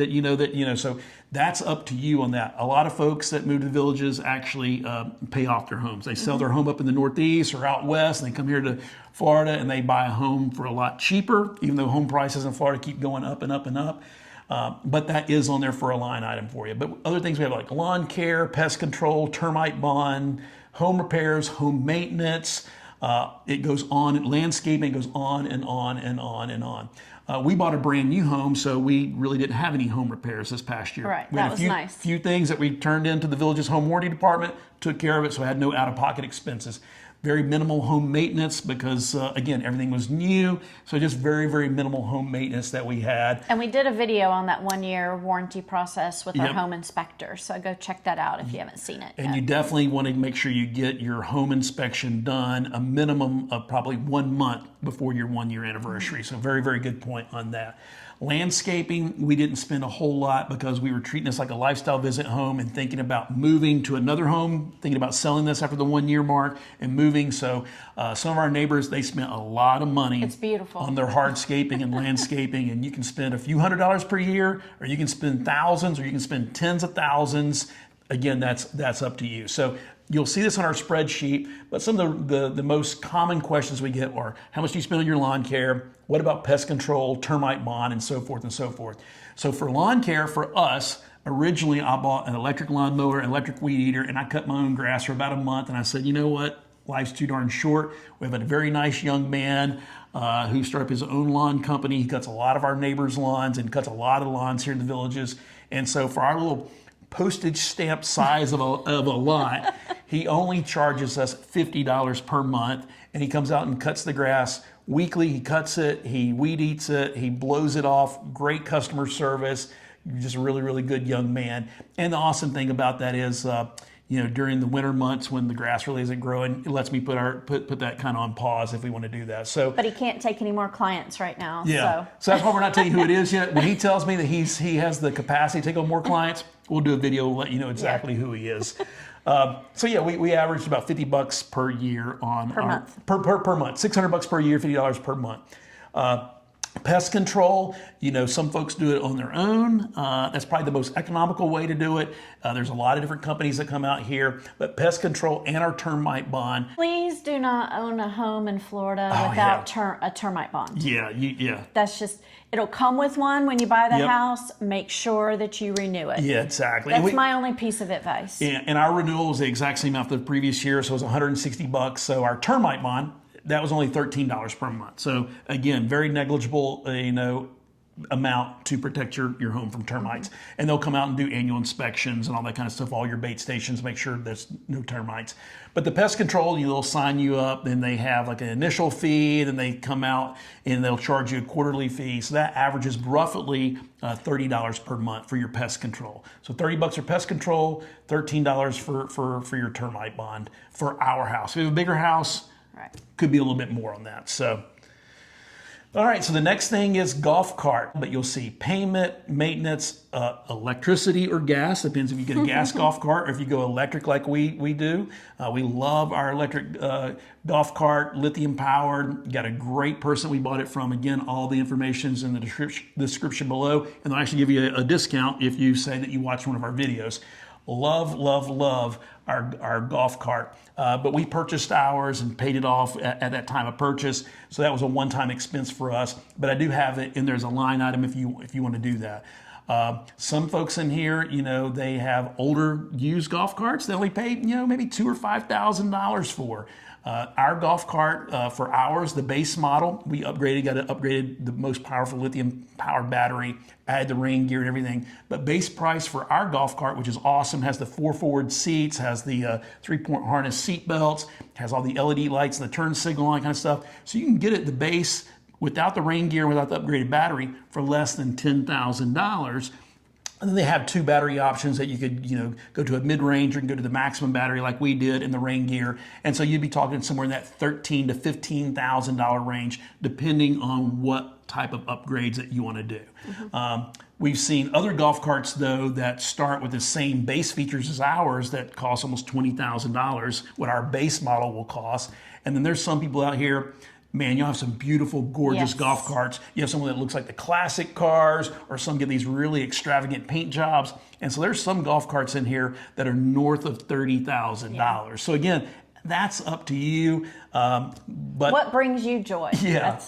so that's up to you on that. A lot of folks that move to the Villages actually pay off their homes. They sell their home up in the Northeast or out West, and they come here to Florida and they buy a home for a lot cheaper, even though home prices in Florida keep going up and up and up. But that is on there for a line item for you. But other things we have like lawn care, pest control, termite bond, home repairs, home maintenance. It goes on, landscaping goes on and on and on and on. We bought a brand new home, so we really didn't have any home repairs this past year. Right, we had that was nice. Few things that we turned into the Village's home warranty department, took care of it, so I had no out-of-pocket expenses. Very minimal home maintenance because, again, everything was new. So just very, very minimal home maintenance that we had. And we did a video on that 1-year warranty process with our home inspector. So go check that out if you haven't seen it And yet. you definitely want to make sure you get your home inspection done a minimum of probably 1 month before your 1-year anniversary. So very, very good point on that. Landscaping, we didn't spend a whole lot because we were treating this like a lifestyle visit home and thinking about moving to another home, thinking about selling this after the 1-year mark and moving. So some of our neighbors, they spent a lot of money It's beautiful. on their hardscaping and landscaping. And you can spend a few $100s per year, or you can spend thousands, or you can spend tens of thousands. Again, that's up to you. So you'll see this on our spreadsheet, but some of the most common questions we get are, how much do you spend on your lawn care? What about pest control, termite bond, and so forth and so forth. So for lawn care, for us, originally I bought an electric lawnmower, an electric weed eater, and I cut my own grass for about a month, and I said, you know what? Life's too darn short. We have a very nice young man who started up his own lawn company. He cuts a lot of our neighbors' lawns and cuts a lot of lawns here in the Villages. And so for our little postage stamp size of a lot, he only charges us $50 per month, and he comes out and cuts the grass weekly. He cuts it, he weed eats it, he blows it off. Great customer service. You're just a really, really good young man. And the awesome thing about that is during the winter months when the grass really isn't growing, it lets me put that kind of on pause if we want to do that. So, but he can't take any more clients right now. Yeah. So that's why we're not telling you who it is yet. When he tells me that he has the capacity to take on more clients, we'll do a video. We'll let you know exactly who he is. So yeah, we averaged about $50 per year on per month. Per month, $600 per year, $50 per month. Pest control, some folks do it on their own. That's probably the most economical way to do it. There's a lot of different companies that come out here, but pest control and our termite bond. Please do not own a home in Florida without a termite bond. Yeah. That's just, it'll come with one when you buy the house. Make sure that you renew it. Yeah, exactly. That's my only piece of advice. And our renewal was the exact same amount for the previous year, so it was $160. So our termite bond, that was only $13 per month. So again, very negligible, amount to protect your home from termites. And they'll come out and do annual inspections and all that kind of stuff, all your bait stations, make sure there's no termites. But the pest control, they'll sign you up, then they have like an initial fee, then they come out and they'll charge you a quarterly fee. So that averages roughly $30 per month for your pest control. So $30 for pest control, $13 for your termite bond for our house. If you have a bigger house, could be a little bit more on that. So, all right, so the next thing is golf cart, but you'll see payment, maintenance, electricity or gas. Depends if you get a gas golf cart or if you go electric like we do. We love our electric golf cart, lithium powered. Got a great person we bought it from. Again, all the information's in the description below, and they'll actually give you a discount if you say that you watch one of our videos. Love our golf cart. But we purchased ours and paid it off at that time of purchase. So that was a one-time expense for us. But I do have it in there as a line item if you want to do that. Some folks in here, they have older used golf carts they only paid, maybe $2,000 or $5,000 for. Our golf cart, for ours, the base model, we got it upgraded, the most powerful lithium powered battery, added the rain gear and everything. But base price for our golf cart, which is awesome, has the 4 forward seats, has the 3-point harness seat belts, has all the LED lights and the turn signal, all that kind of stuff. So you can get it the base without the rain gear, without the upgraded battery for less than $10,000. And then they have 2 battery options that you could, go to a mid-range or you can go to the maximum battery like we did in the rain gear. And so you'd be talking somewhere in that $13,000 to $15,000 range, depending on what type of upgrades that you want to do. We've seen other golf carts, though, that start with the same base features as ours that cost almost $20,000, what our base model will cost. And then there's some people out here, man, you'll have some beautiful, gorgeous golf carts. You have someone that looks like the classic cars, or some get these really extravagant paint jobs. And so there's some golf carts in here that are north of $30,000. So again, that's up to you. But what brings you joy? Yeah.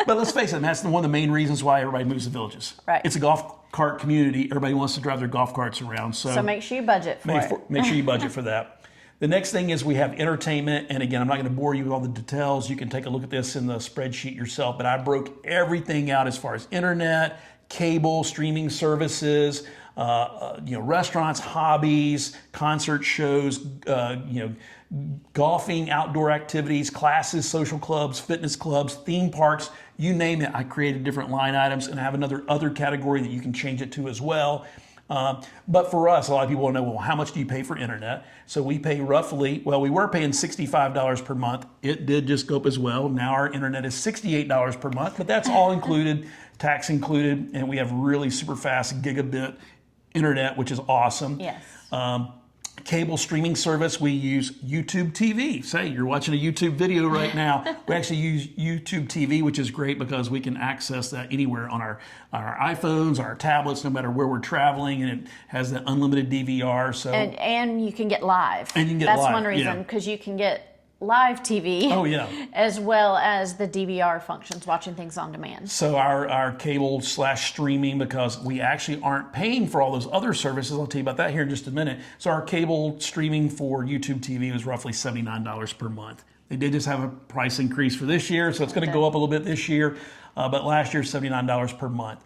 But let's face it, that's one of the main reasons why everybody moves to villages. Right. It's a golf cart community. Everybody wants to drive their golf carts around. So make sure you budget for it. Make sure you budget for that. The next thing is we have entertainment, and again, I'm not going to bore you with all the details. You can take a look at this in the spreadsheet yourself, but I broke everything out as far as internet, cable, streaming services, restaurants, hobbies, concert shows, golfing, outdoor activities, classes, social clubs, fitness clubs, theme parks, you name it. I created different line items, and I have another other category that you can change it to as well. But for us, a lot of people want to know, well, how much do you pay for internet? So we pay roughly, we were paying $65 per month. It did just go up as well. Now our internet is $68 per month, but that's all included, tax included, and we have really super fast gigabit internet, which is awesome. Yes. Cable streaming service, we use YouTube TV. Say you're watching a YouTube video right now. We actually use YouTube TV, which is great because we can access that anywhere on our iPhones, our tablets, no matter where we're traveling, and it has the unlimited DVR. So and you can get live. And you can get That's live. one reason, because you can get live TV. Oh, yeah. As well as the DVR functions, watching things on demand. So our cable / streaming, because we actually aren't paying for all those other services. I'll tell you about that here in just a minute. So our cable streaming for YouTube TV was roughly $79 per month. They did just have a price increase for this year, so it's going to go up a little bit this year. But last year, $79 per month.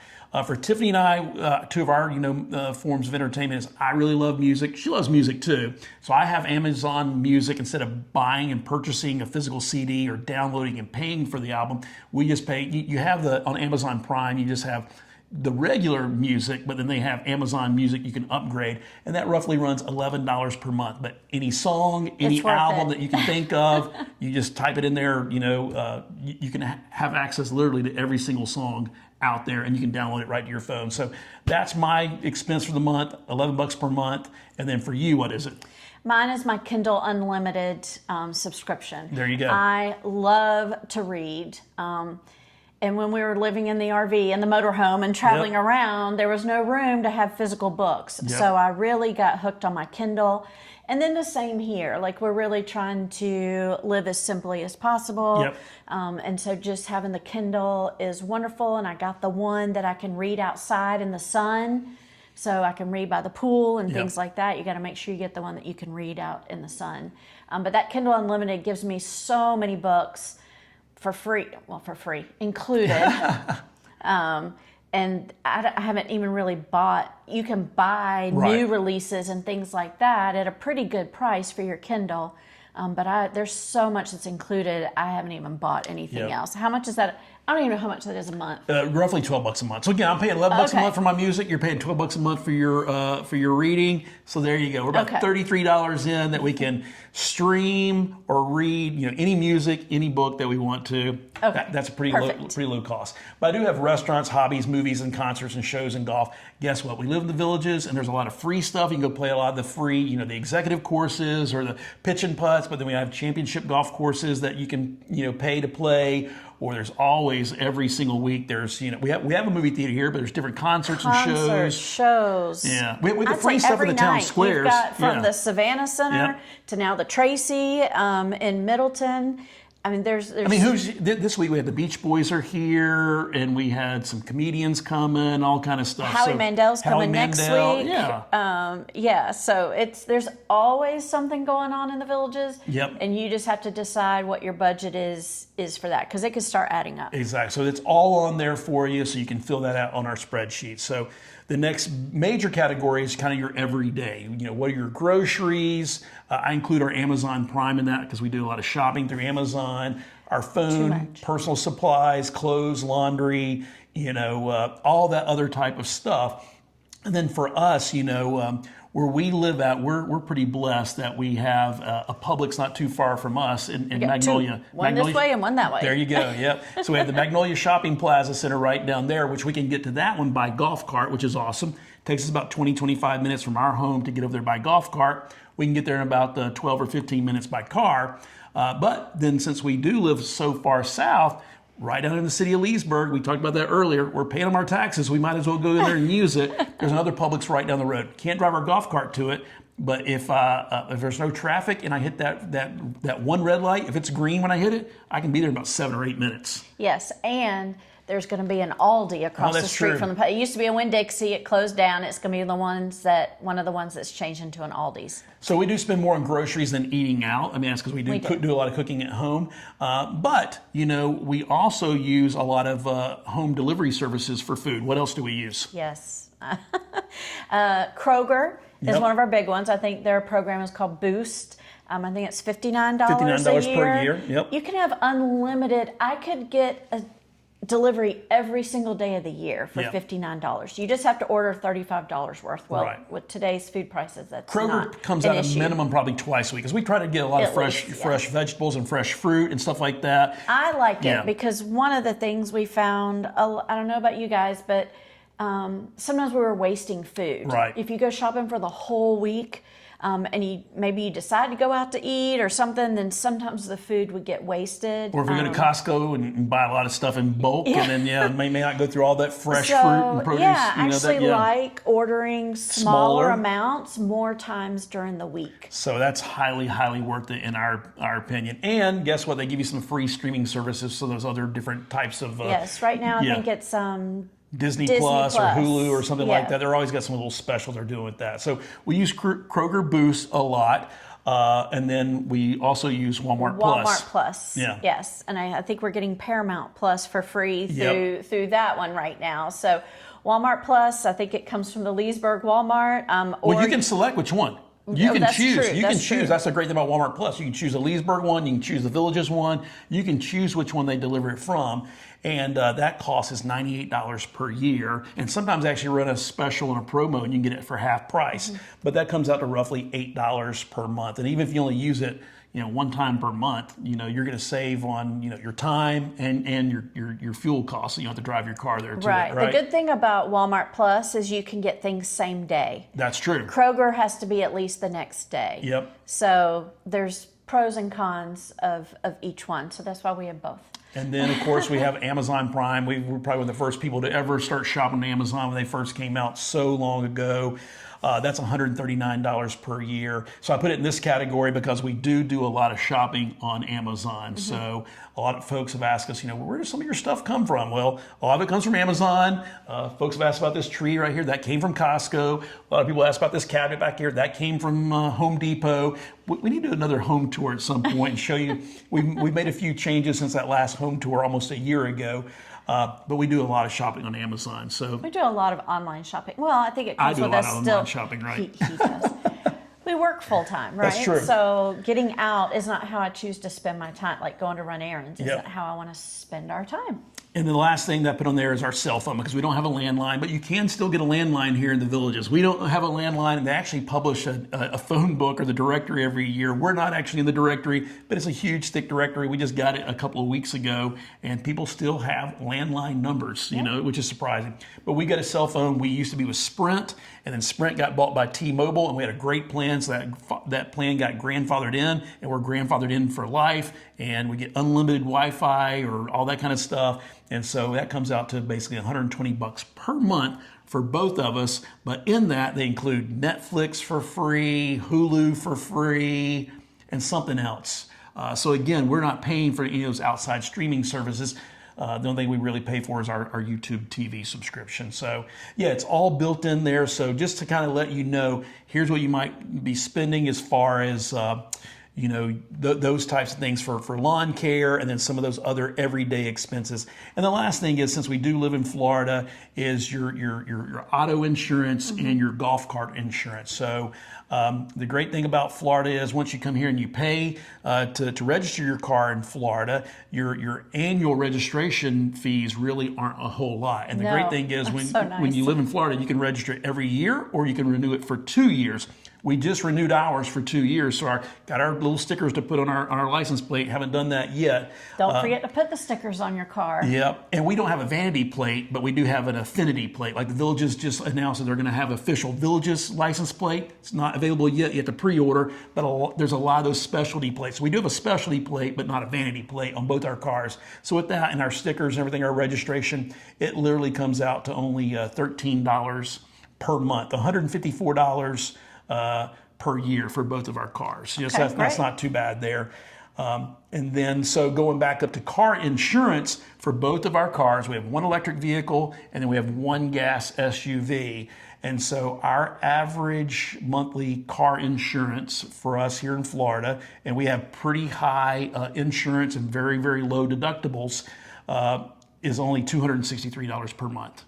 For Tiffany and I, 2 of our forms of entertainment is I really love music. She loves music too. So I have Amazon Music. Instead of buying and purchasing a physical CD or downloading and paying for the album, we just pay. You have on Amazon Prime, you just have the regular music, but then they have Amazon Music you can upgrade, and that roughly runs $11 per month. But any song, any album that you can think of, you just type it in there. You can have access literally to every single song out there, and you can download it right to your phone. So that's my expense for the month, $11 per month. And then for you, what is it? Mine is my Kindle Unlimited subscription. There you go. I love to read. And when we were living in the RV and the motorhome and traveling around, there was no room to have physical books. Yep. So I really got hooked on my Kindle. And then the same here. Like, we're really trying to live as simply as possible. Yep. And so just having the Kindle is wonderful. And I got the one that I can read outside in the sun. So I can read by the pool and things like that. You got to make sure you get the one that you can read out in the sun. But that Kindle Unlimited gives me so many books for free, included. And I haven't even really bought, you can buy new releases and things like that at a pretty good price for your Kindle. But there's so much that's included, I haven't even bought anything else. How much is that? I don't even know how much that is a month. Roughly $12 a month. So again, I'm paying $11 a month for my music. You're paying $12 a month for your reading. So there you go. We're about $33 in that we can stream or read, any music, any book that we want to. Okay. That's a pretty low cost. But I do have restaurants, hobbies, movies, and concerts and shows and golf. Guess what? We live in the Villages, and there's a lot of free stuff. You can go play a lot of the free, the executive courses or the pitch and putts. But then we have championship golf courses that you can, pay to play. Or there's always, every single week, there's, we have a movie theater here, but there's different concerts and shows. Yeah. We have the free stuff in the town squares. You've got from the Savannah Center to now the Tracy in Middleton. I mean, this week we had the Beach Boys are here, and we had some comedians coming, all kind of stuff. Howie Mandel's coming next week. Yeah. So there's always something going on in the Villages. Yep. And you just have to decide what your budget is for that, because it could start adding up. Exactly. So it's all on there for you, so you can fill that out on our spreadsheet. So the next major category is kind of your everyday. What are your groceries? I include our Amazon Prime in that because we do a lot of shopping through Amazon. Our phone, personal supplies, clothes, laundry, all that other type of stuff. And then for us, where we live at, we're pretty blessed that we have a Publix not too far from us in Magnolia. One this way and one that way. There you go, yep. So we have the Magnolia Shopping Plaza Center right down there, which we can get to that one by golf cart, which is awesome. It takes us about 25 minutes from our home to get over there by golf cart. We can get there in about 12 or 15 minutes by car. But then since we do live so far south, right down in the city of Leesburg, we talked about that earlier, we're paying them our taxes, we might as well go in there and use it. There's another Publix right down the road. Can't drive our golf cart to it, but if there's no traffic and I hit that one red light, if it's green when I hit it, I can be there in about 7 or 8 minutes. Yes, and there's going to be an Aldi across the street from the. It used to be a Winn-Dixie. It closed down. It's going to be one of the ones that's changed into an Aldi's. So we do spend more on groceries than eating out. I mean, that's because we do a lot of cooking at home. But we also use a lot of home delivery services for food. What else do we use? Yes, Kroger is one of our big ones. I think their program is called Boost. I think it's $59 a year. Per year. Yep. You can have unlimited. I could get a delivery every single day of the year for $59. You just have to order $35 worth. Well, with today's food prices, that's Kroger not comes an out issue. a minimum probably twice a week because we try to get a lot of fresh vegetables and fresh fruit and stuff like that. I like it because one of the things we found, I don't know about you guys, but sometimes we were wasting food. Right. If you go shopping for the whole week, and maybe you decide to go out to eat or something, then sometimes the food would get wasted. Or if we go to Costco and buy a lot of stuff in bulk, and then may not go through all that fresh fruit and produce. Yeah, I actually like ordering smaller amounts more times during the week. So that's highly, highly worth it in our opinion. And guess what? They give you some free streaming services, so those other different types of... yes, right now I think it's... Disney Plus or Hulu or something like that. They're always got some little specials they're doing with that. So we use Kroger Boost a lot. And then we also use Walmart Plus. Walmart Plus. Yeah. Yes. And I think we're getting Paramount Plus for free through that one right now. So Walmart Plus, I think it comes from the Leesburg Walmart. Well, you can select which one. You can that's choose. true. You That's can choose. true. That's the great thing about Walmart Plus. You can choose the Leesburg one. You can choose the Villages one. You can choose which one they deliver it from. And that cost is $98 per year. And sometimes they actually run a special and a promo and you can get it for half price. But that comes out to roughly $8 per month. And even if you only use it, one time per month, you're going to save on, your time and your fuel costs. So you don't have to drive your car there too. Right. Right. The good thing about Walmart Plus is you can get things same day. That's true. Kroger has to be at least the next day. Yep. So there's pros and cons of each one. So that's why we have both. And then, of course, we have Amazon Prime. We were probably one of the first people to ever start shopping on Amazon when they first came out so long ago. That's $139 per year. So I put it in this category because we do a lot of shopping on Amazon. So a lot of folks have asked us, where does some of your stuff come from? Well, a lot of it comes from Amazon. Folks have asked about this tree right here. That came from Costco. A lot of people asked about this cabinet back here. That came from Home Depot. We need to do another home tour at some point and show you. We've made a few changes since that last home tour almost a year ago. But we do a lot of shopping on Amazon. So we do a lot of online shopping. Well, I think it comes I do with a lot us of still. online shopping, right? He does. We work full time, right? That's true. So getting out is not how I choose to spend my time. Like going to run errands Yep. isn't how I want to spend our time. And then the last thing that I put on there is our cell phone, because we don't have a landline, but you can still get a landline here in the Villages. We don't have a landline, and they actually publish a phone book or the directory every year. We're not actually in the directory, but it's a huge, thick directory. We just got it a couple of weeks ago, and people still have landline numbers, which is surprising. But we got a cell phone. We used to be with Sprint, and then Sprint got bought by T-Mobile, and we had a great plan, so that plan got grandfathered in, and we're grandfathered in for life, and we get unlimited Wi-Fi or all that kind of stuff. And so that comes out to basically $120 per month for both of us. But in that, they include Netflix for free, Hulu for free, and something else. So again, we're not paying for any of those outside streaming services. The only thing we really pay for is our YouTube TV subscription. So yeah, it's all built in there. So just to kind of let you know, here's what you might be spending as far as those types of things for lawn care, and then some of those other everyday expenses. And the last thing is, since we do live in Florida, is your auto insurance and your golf cart insurance. So the great thing about Florida is once you come here and you pay to register your car in Florida, your annual registration fees really aren't a whole lot. And the great thing is when you live in Florida, you can register it every year or you can renew it for 2 years. We just renewed ours for 2 years, so got our little stickers to put on our license plate. Haven't done that yet. Don't forget to put the stickers on your car. Yep, and we don't have a vanity plate, but we do have an affinity plate. Like the Villages just announced that they're going to have official Villages license plate. It's not available yet. You have to pre-order, but there's a lot of those specialty plates. We do have a specialty plate, but not a vanity plate on both our cars. So with that and our stickers and everything, our registration, it literally comes out to only $13 per month, $154 per year for both of our cars. So that's not too bad there. And then, so going back up to car insurance for both of our cars, we have one electric vehicle and then we have one gas SUV. And so our average monthly car insurance for us here in Florida, and we have pretty high insurance and very, very low deductibles, is only $263 per month.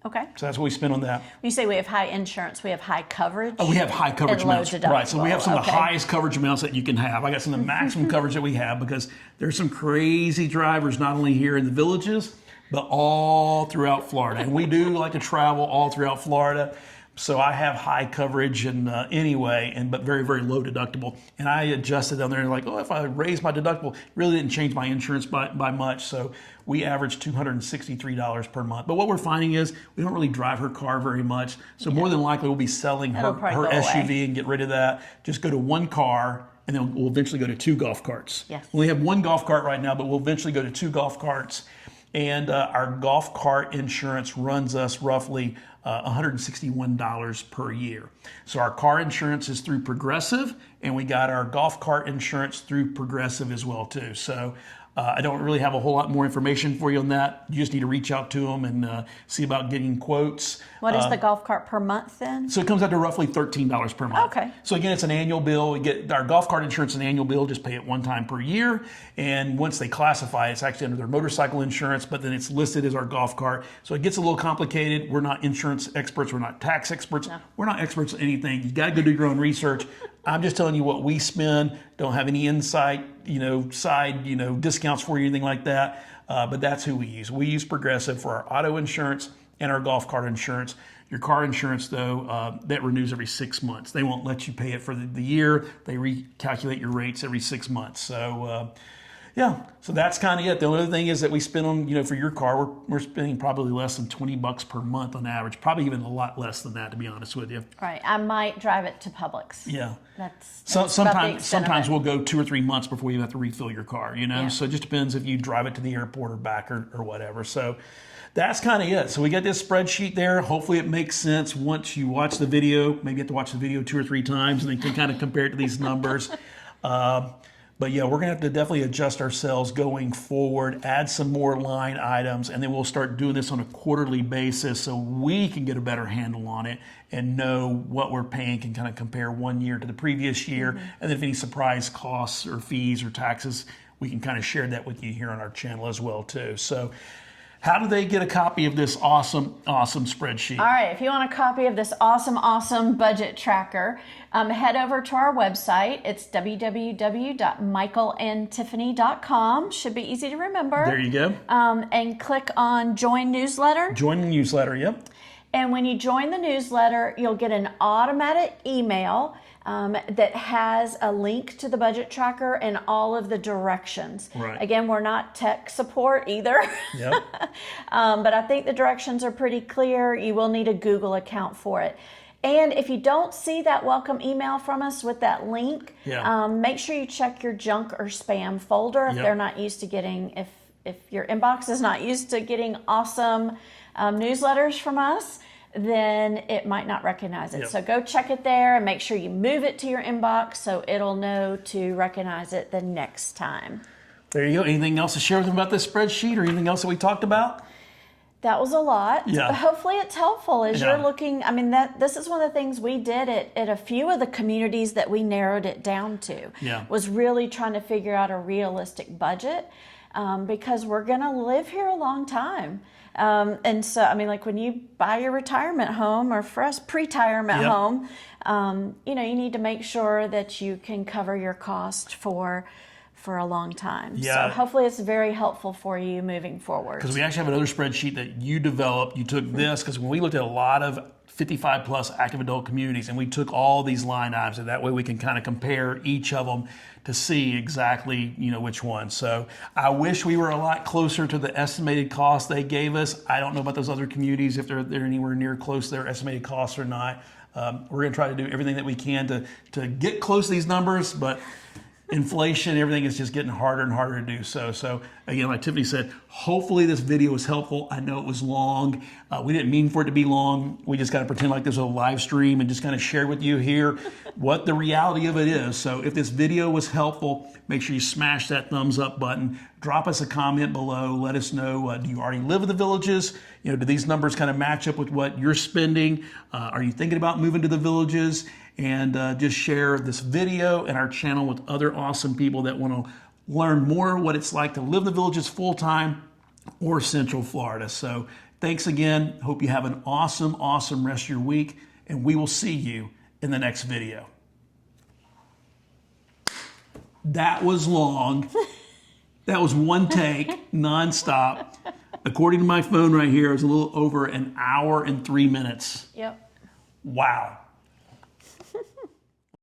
Okay. So that's what we spend on that. When you say we have high insurance, we have high coverage? Oh, we have high coverage amounts. Right. So we have some of the Okay. highest coverage amounts that you can have. I got some of the maximum coverage that we have because there's some crazy drivers, not only here in the Villages, but all throughout Florida. And we do like to travel all throughout Florida. So I have high coverage and anyway, but very, very low deductible. And I adjusted down there and like, if I raise my deductible, really didn't change my insurance by much. So we average $263 per month. But what we're finding is we don't really drive her car very much. So more than likely we'll be selling her SUV and get rid of that. Just go to one car, and then we'll eventually go to 2 golf carts. Yes. We only have 1 golf cart right now, but we'll eventually go to 2 golf carts. And our golf cart insurance runs us roughly $161 per year. So our car insurance is through Progressive, and we got our golf cart insurance through Progressive as well too. So I don't really have a whole lot more information for you on that. You just need to reach out to them and see about getting quotes. What is the golf cart per month then? So it comes out to roughly $13 per month. Okay. So again, it's an annual bill. You get our golf cart insurance, an annual bill, just pay it one time per year. And once they classify, it's actually under their motorcycle insurance, but then it's listed as our golf cart. So it gets a little complicated. We're not insurance experts. We're not tax experts. No. We're not experts at anything. You got to go do your own research. I'm just telling you what we spend. Don't have any insight, side, discounts for you, anything like that. But that's who we use. We use Progressive for our auto insurance and our golf cart insurance. Your car insurance, though, that renews every 6 months. They won't let you pay it for the year. They recalculate your rates every 6 months. So, so that's kind of it. The only other thing is that we spend on, for your car, we're spending probably less than $20 per month on average. Probably even a lot less than that, to be honest with you. Right. I might drive it to Publix. Yeah. That's sometimes we'll go 2 or 3 months before you have to refill your car, Yeah. So it just depends if you drive it to the airport or back or whatever. So that's kind of it. So we got this spreadsheet there. Hopefully it makes sense once you watch the video. Maybe you have to watch the video 2 or 3 times and then can kind of compare it to these numbers. But yeah, we're going to have to definitely adjust ourselves going forward, add some more line items, and then we'll start doing this on a quarterly basis so we can get a better handle on it and know what we're paying, can kind of compare one year to the previous year. Mm-hmm. And then if any surprise costs or fees or taxes, we can kind of share that with you here on our channel as well too. So how do they get a copy of this awesome spreadsheet? All right, if you want a copy of this awesome budget tracker, head over to our website. It's www.michaelandtiffany.com. Should be easy to remember. There you go. And click on Join Newsletter. Join the newsletter, yep. And when you join the newsletter, you'll get an automatic email that has a link to the budget tracker and all of the directions. Right. Again, we're not tech support either. Yep. But I think the directions are pretty clear. You will need a Google account for it. And if you don't see that welcome email from us with that link, make sure you check your junk or spam folder if they're not used to getting, if your inbox is not used to getting awesome newsletters from us, then it might not recognize it. So go check it there and make sure you move it to your inbox so it'll know to recognize it the next time. There you go. Anything else to share with them about this spreadsheet or anything else that we talked about? That was a lot. Yeah. But hopefully it's helpful as you're looking. This is one of the things we did at a few of the communities that we narrowed it down to. Was really trying to figure out a realistic budget because we're going to live here a long time. And so, like when you buy your retirement home or for us, pre-retirement home, you need to make sure that you can cover your cost for a long time. So hopefully it's very helpful for you moving forward. Because we actually have another spreadsheet that you developed. You took this, because when we looked at a lot of 55 plus active adult communities and we took all these line items, and that way we can kind of compare each of them to see exactly which one. So I wish we were a lot closer to the estimated cost they gave us. I don't know about those other communities if they're anywhere near close to their estimated costs or not. We're going to try to do everything that we can to get close to these numbers, but inflation, everything is just getting harder and harder to do so. So again, like Tiffany said, hopefully this video was helpful. I know it was long. We didn't mean for it to be long. We just got to pretend like this was a live stream and just kind of share with you here what the reality of it is. So if this video was helpful, make sure you smash that thumbs up button. Drop us a comment below. Let us know, do you already live in the villages? Do these numbers kind of match up with what you're spending? Are you thinking about moving to the villages? And just share this video and our channel with other awesome people that want to learn more what it's like to live in the villages full-time or Central Florida. So thanks again. Hope you have an awesome rest of your week, and we will see you in the next video. That was long. That was one take, nonstop. According to my phone right here, it was a little over an hour and 3 minutes. Yep. Wow.